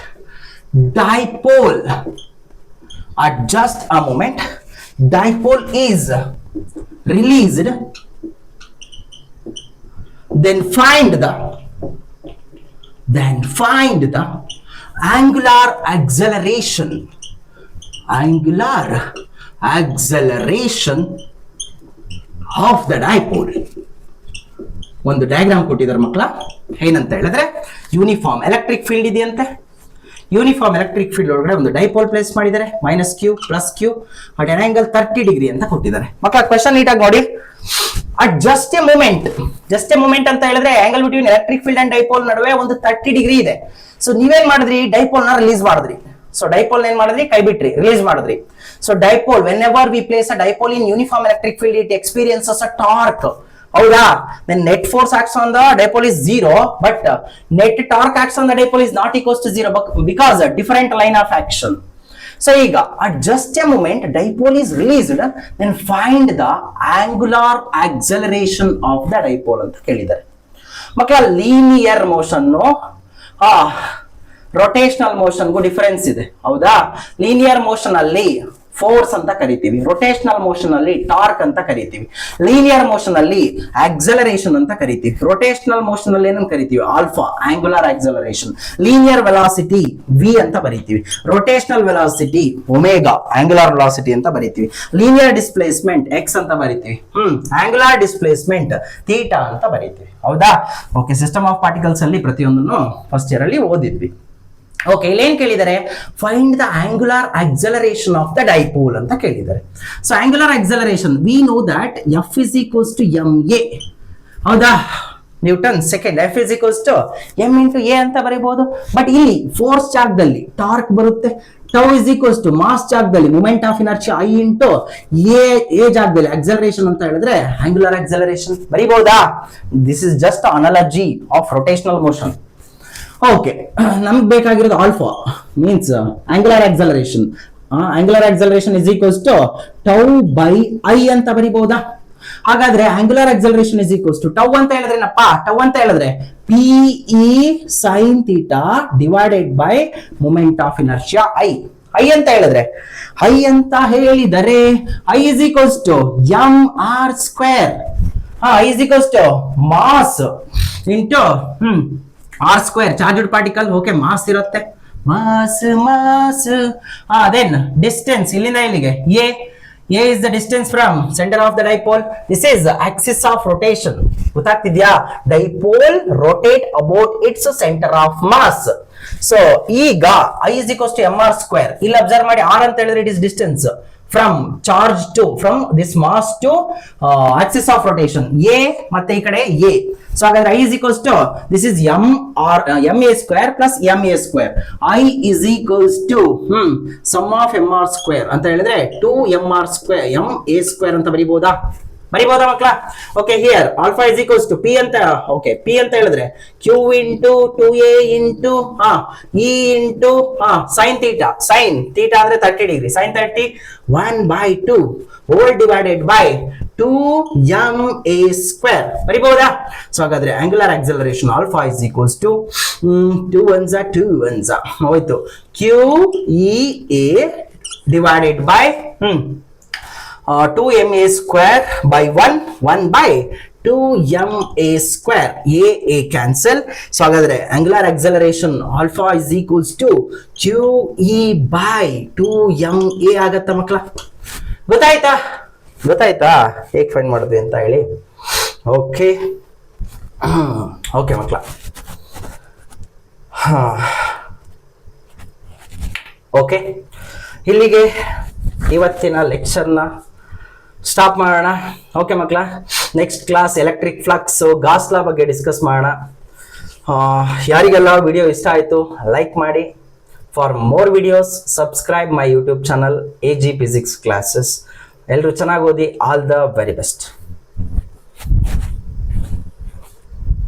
Dipole is released, then find the angular acceleration of the dipole. ಒಂದು ಡಯಾಗ್ರಾಮ್ ಕೊಟ್ಟಿದ್ದಾರೆ ಮಕ್ಕಳ. ಏನಂತ ಹೇಳಿದ್ರೆ, ಯೂನಿಫಾರ್ಮ್ ಎಲೆಕ್ಟ್ರಿಕ್ ಫೀಲ್ಡ್ ಇದೆಯಂತೆ. ಯೂನಿಫಾರ್ಮ್ ಎಲೆಕ್ಟ್ರಿಕ್ ಫೀಲ್ಡ್ ಒಳಗಡೆ ಒಂದು ಡೈಪೋಲ್ ಪ್ಲೇಸ್ ಮಾಡಿದ್ದಾರೆ, minus Q plus Q at an angle 30 degree ಅಂತ ಕೊಟ್ಟಿದ್ದಾರೆ. ಮಕ್ಕಳ ಕ್ವೆಶ್ಚನ್ ನೀಟಾಗಿ ನೋಡಿ. ಅಟ್ ಜಸ್ಟ್ ಎ ಮೂಮೆಂಟ್ ಅಂತ ಹೇಳಿದ್ರೆ angle between electric field and dipole ನಡುವೆ ಒಂದು 30 ಡಿಗ್ರಿ ಇದೆ. ಸೊ ನೀವೇನ್ ಮಾಡಿದ್ರಿ? ಡೈಪೋಲ್ ನ ರಿಲೀಸ್ ಮಾಡಿದ್ರಿ. ಸೊ ಡೈಪೋಲ್ ಏನ್ ಮಾಡಿದ್ರಿ, ಕೈ ಬಿಟ್ರಿ, ರಿಲೀಸ್ ಮಾಡಿದ್ರಿ. So dipole, whenever we place a dipole in uniform electric field it experiences a torque. ಹೌದಾ? then net force acts on the dipole is 0, but net torque acts on the dipole is not equals to 0 because a different line of action. So ಈಗ at just a moment dipole is released, then find the angular acceleration of the dipole ಅಂತ ಕೇಳಿದ್ದಾರೆ ಮಕ್ಕಳ. ಲೀನಿಯರ್ ಮೋಷನ್ ರೊಟೇಷನಲ್ ಮೋಷನ್ಗೂ ಡಿಫರೆನ್ಸ್ ಇದೆ. ಹೌದಾ? ಲೀನಿಯರ್ ಮೋಷನ್ ಅಲ್ಲಿ ಫೋರ್ಸ್ ಅಂತ ಕರಿತೀವಿ, ರೊಟೇಷನಲ್ ಮೋಷನ್ ಅಲ್ಲಿ ಟಾರ್ಕ್ ಅಂತ ಕರಿತೀವಿ, ಲೀನಿಯರ್ ಮೋಷನ್ ಅಲ್ಲಿ ಆಕ್ಸಲರೇಷನ್ ಅಂತ ಕರಿತೀವಿ, ರೊಟೇಷನಲ್ ಮೋಷನ್ ಅಲ್ಲಿ ಏನಂತ ಕರಿತೀವಿ, alpha angular acceleration, linear velocity v ಅಂತ ಬರೀತೀವಿ, rotational velocity omega angular velocity ಅಂತ ಬರೀತೀವಿ, ಲೀನಿಯರ್ ಡಿಸ್ಪ್ಲೇಸ್ಮೆಂಟ್ ಎಕ್ಸ್ ಅಂತ ಬರೀತೀವಿ, ಆಂಗುಲರ್ ಡಿಸ್ಪ್ಲೇಸ್ಮೆಂಟ್ ಥೀಟಾ ಅಂತ ಬರೀತೀವಿ. ಹೌದಾ? ಓಕೆ, ಸಿಸ್ಟಮ್ ಆಫ್ ಪಾರ್ಟಿಕಲ್ಸ್ ಅಲ್ಲಿ ಪ್ರತಿಯೊಂದನ್ನು ಫಸ್ಟ್ ಇಯರ್ ಅಲ್ಲಿ ಓದಿದ್ವಿ. ಓಕೆ, ಇಲ್ಲಿ ಏನ್ ಕೇಳಿದ್ದಾರೆ, find the angular acceleration of the dipole ಅಂತ ಕೇಳಿದ್ದಾರೆ. So angular acceleration we know that F is equals to m a. ಹೌದಾ? Newton second, F is equals to m into a ಅಂತ ಬರೀಬಹುದು. ಬಟ್ ಇಲ್ಲಿ ಫೋರ್ಸ್ ಜಾಗದಲ್ಲಿ ಟಾರ್ಕ್ ಬರುತ್ತೆ, tau is equals to mass ಜಾಗದಲ್ಲಿ moment of inertia I into a ಜಾಗದಲ್ಲಿ ಆಕ್ಸಲರೇಷನ್ ಅಂತ ಹೇಳಿದ್ರೆ ಆಂಗುಲರ್ ಆಕ್ಸಲರೇಷನ್ ಬರೀಬಹುದಾ? This is just analogy of rotational motion. Okay, ನಮ್ಗೆ ಬೇಕಾಗಿರೋದು alpha means angular acceleration. Angular acceleration is equals to tau by I ಅಂತ ಬರೀಬಹುದಾ? ಹಾಗಾದ್ರೆ angular acceleration is equals to tau ಅಂತ ಹೇಳಿದ್ರೆ ಏನಪ್ಪಾ, ಟೌ ಅಂತ ಹೇಳಿದ್ರೆ P E sine theta divided by moment of inertia I. I ಅಂತ ಹೇಳಿದ್ರೆ I is equals to M R square. I is equals to mass into R square, charged particle. Okay, mass ಇರುತ್ತೆ, ಮಾಸ್. ದೆನ್ ಡಿಸ್ಟೆನ್ಸ್ ಇಲ್ಲಿಂದ ಇಲ್ಲಿಗೆ a is the distance from center of the dipole. This is the axis of rotation. ಗೊತ್ತಾಗ್ತಿದ್ಯಾ? dipole rotate about its center of mass. So ಈಗ I is equals to mr square. ಇಲ್ಲಿ ಅಬ್ಸರ್ವ್ ಮಾಡಿ, r ಅಂತ ಹೇಳಿದ್ರೆ it is distance from charge to, from this mass to axis of rotation a ಮತ್ತೆ ಈ ಕಡೆ a. So ಹಾಗಾದ್ರೆ I is equals to, this is ma square plus ma square. I is equals to sum of mr square ಅಂತ ಹೇಳಿದ್ರೆ 2mr square ma square ಅಂತ ಬರೀಬಹುದಾ ಮಕ್ಕಳ? Okay, here alpha is equals to P ಅಂತ. ಓಕೆ, ಪಿ ಅಂತ ಹೇಳಿದ್ರೆ q into 2a into e into sine theta. Sine theta ಅಂದ್ರೆ 30 degree, sine 30 1/2 whole divided by 2ma square ಬರೀಬಹುದಾ? ಸೊ ಹಾಗಾದ್ರೆ angular acceleration alpha is equals to 2 1 ಹೋಯ್ತು, q E a divided by 2ma square by 1 by 2ma square. a cancel. So ಹಾಗಾದ್ರೆ angular acceleration alpha is equals to qe by 2ma ಆಗತ್ತಾ ಮಕ್ಕಳ? ಗೊತ್ತಾಯ್ತಾ ಹೇಗೆ ಫೈಂಡ್ ಮಾಡೋದು ಅಂತ ಹೇಳಿ? ಓಕೆ ಮಕ್ಕಳ, ಓಕೆ, ಇಲ್ಲಿಗೆ ಇವತ್ತಿನ ಲೆಕ್ಚರ್ನ ಸ್ಟಾಪ್ ಮಾಡೋಣ. ಓಕೆ ಮಕ್ಕಳ, next class electric flux, Gauss law ಬಗ್ಗೆ ಡಿಸ್ಕಸ್ ಮಾಡೋಣ. ಯಾರಿಗೆಲ್ಲ ವಿಡಿಯೋ ಇಷ್ಟ ಆಯಿತು ಲೈಕ್ ಮಾಡಿ. For more videos subscribe my YouTube channel AG Physics Classes. ಎಲ್ಲರೂ ಚೆನ್ನಾಗಿ ಓದಿ. All the very best.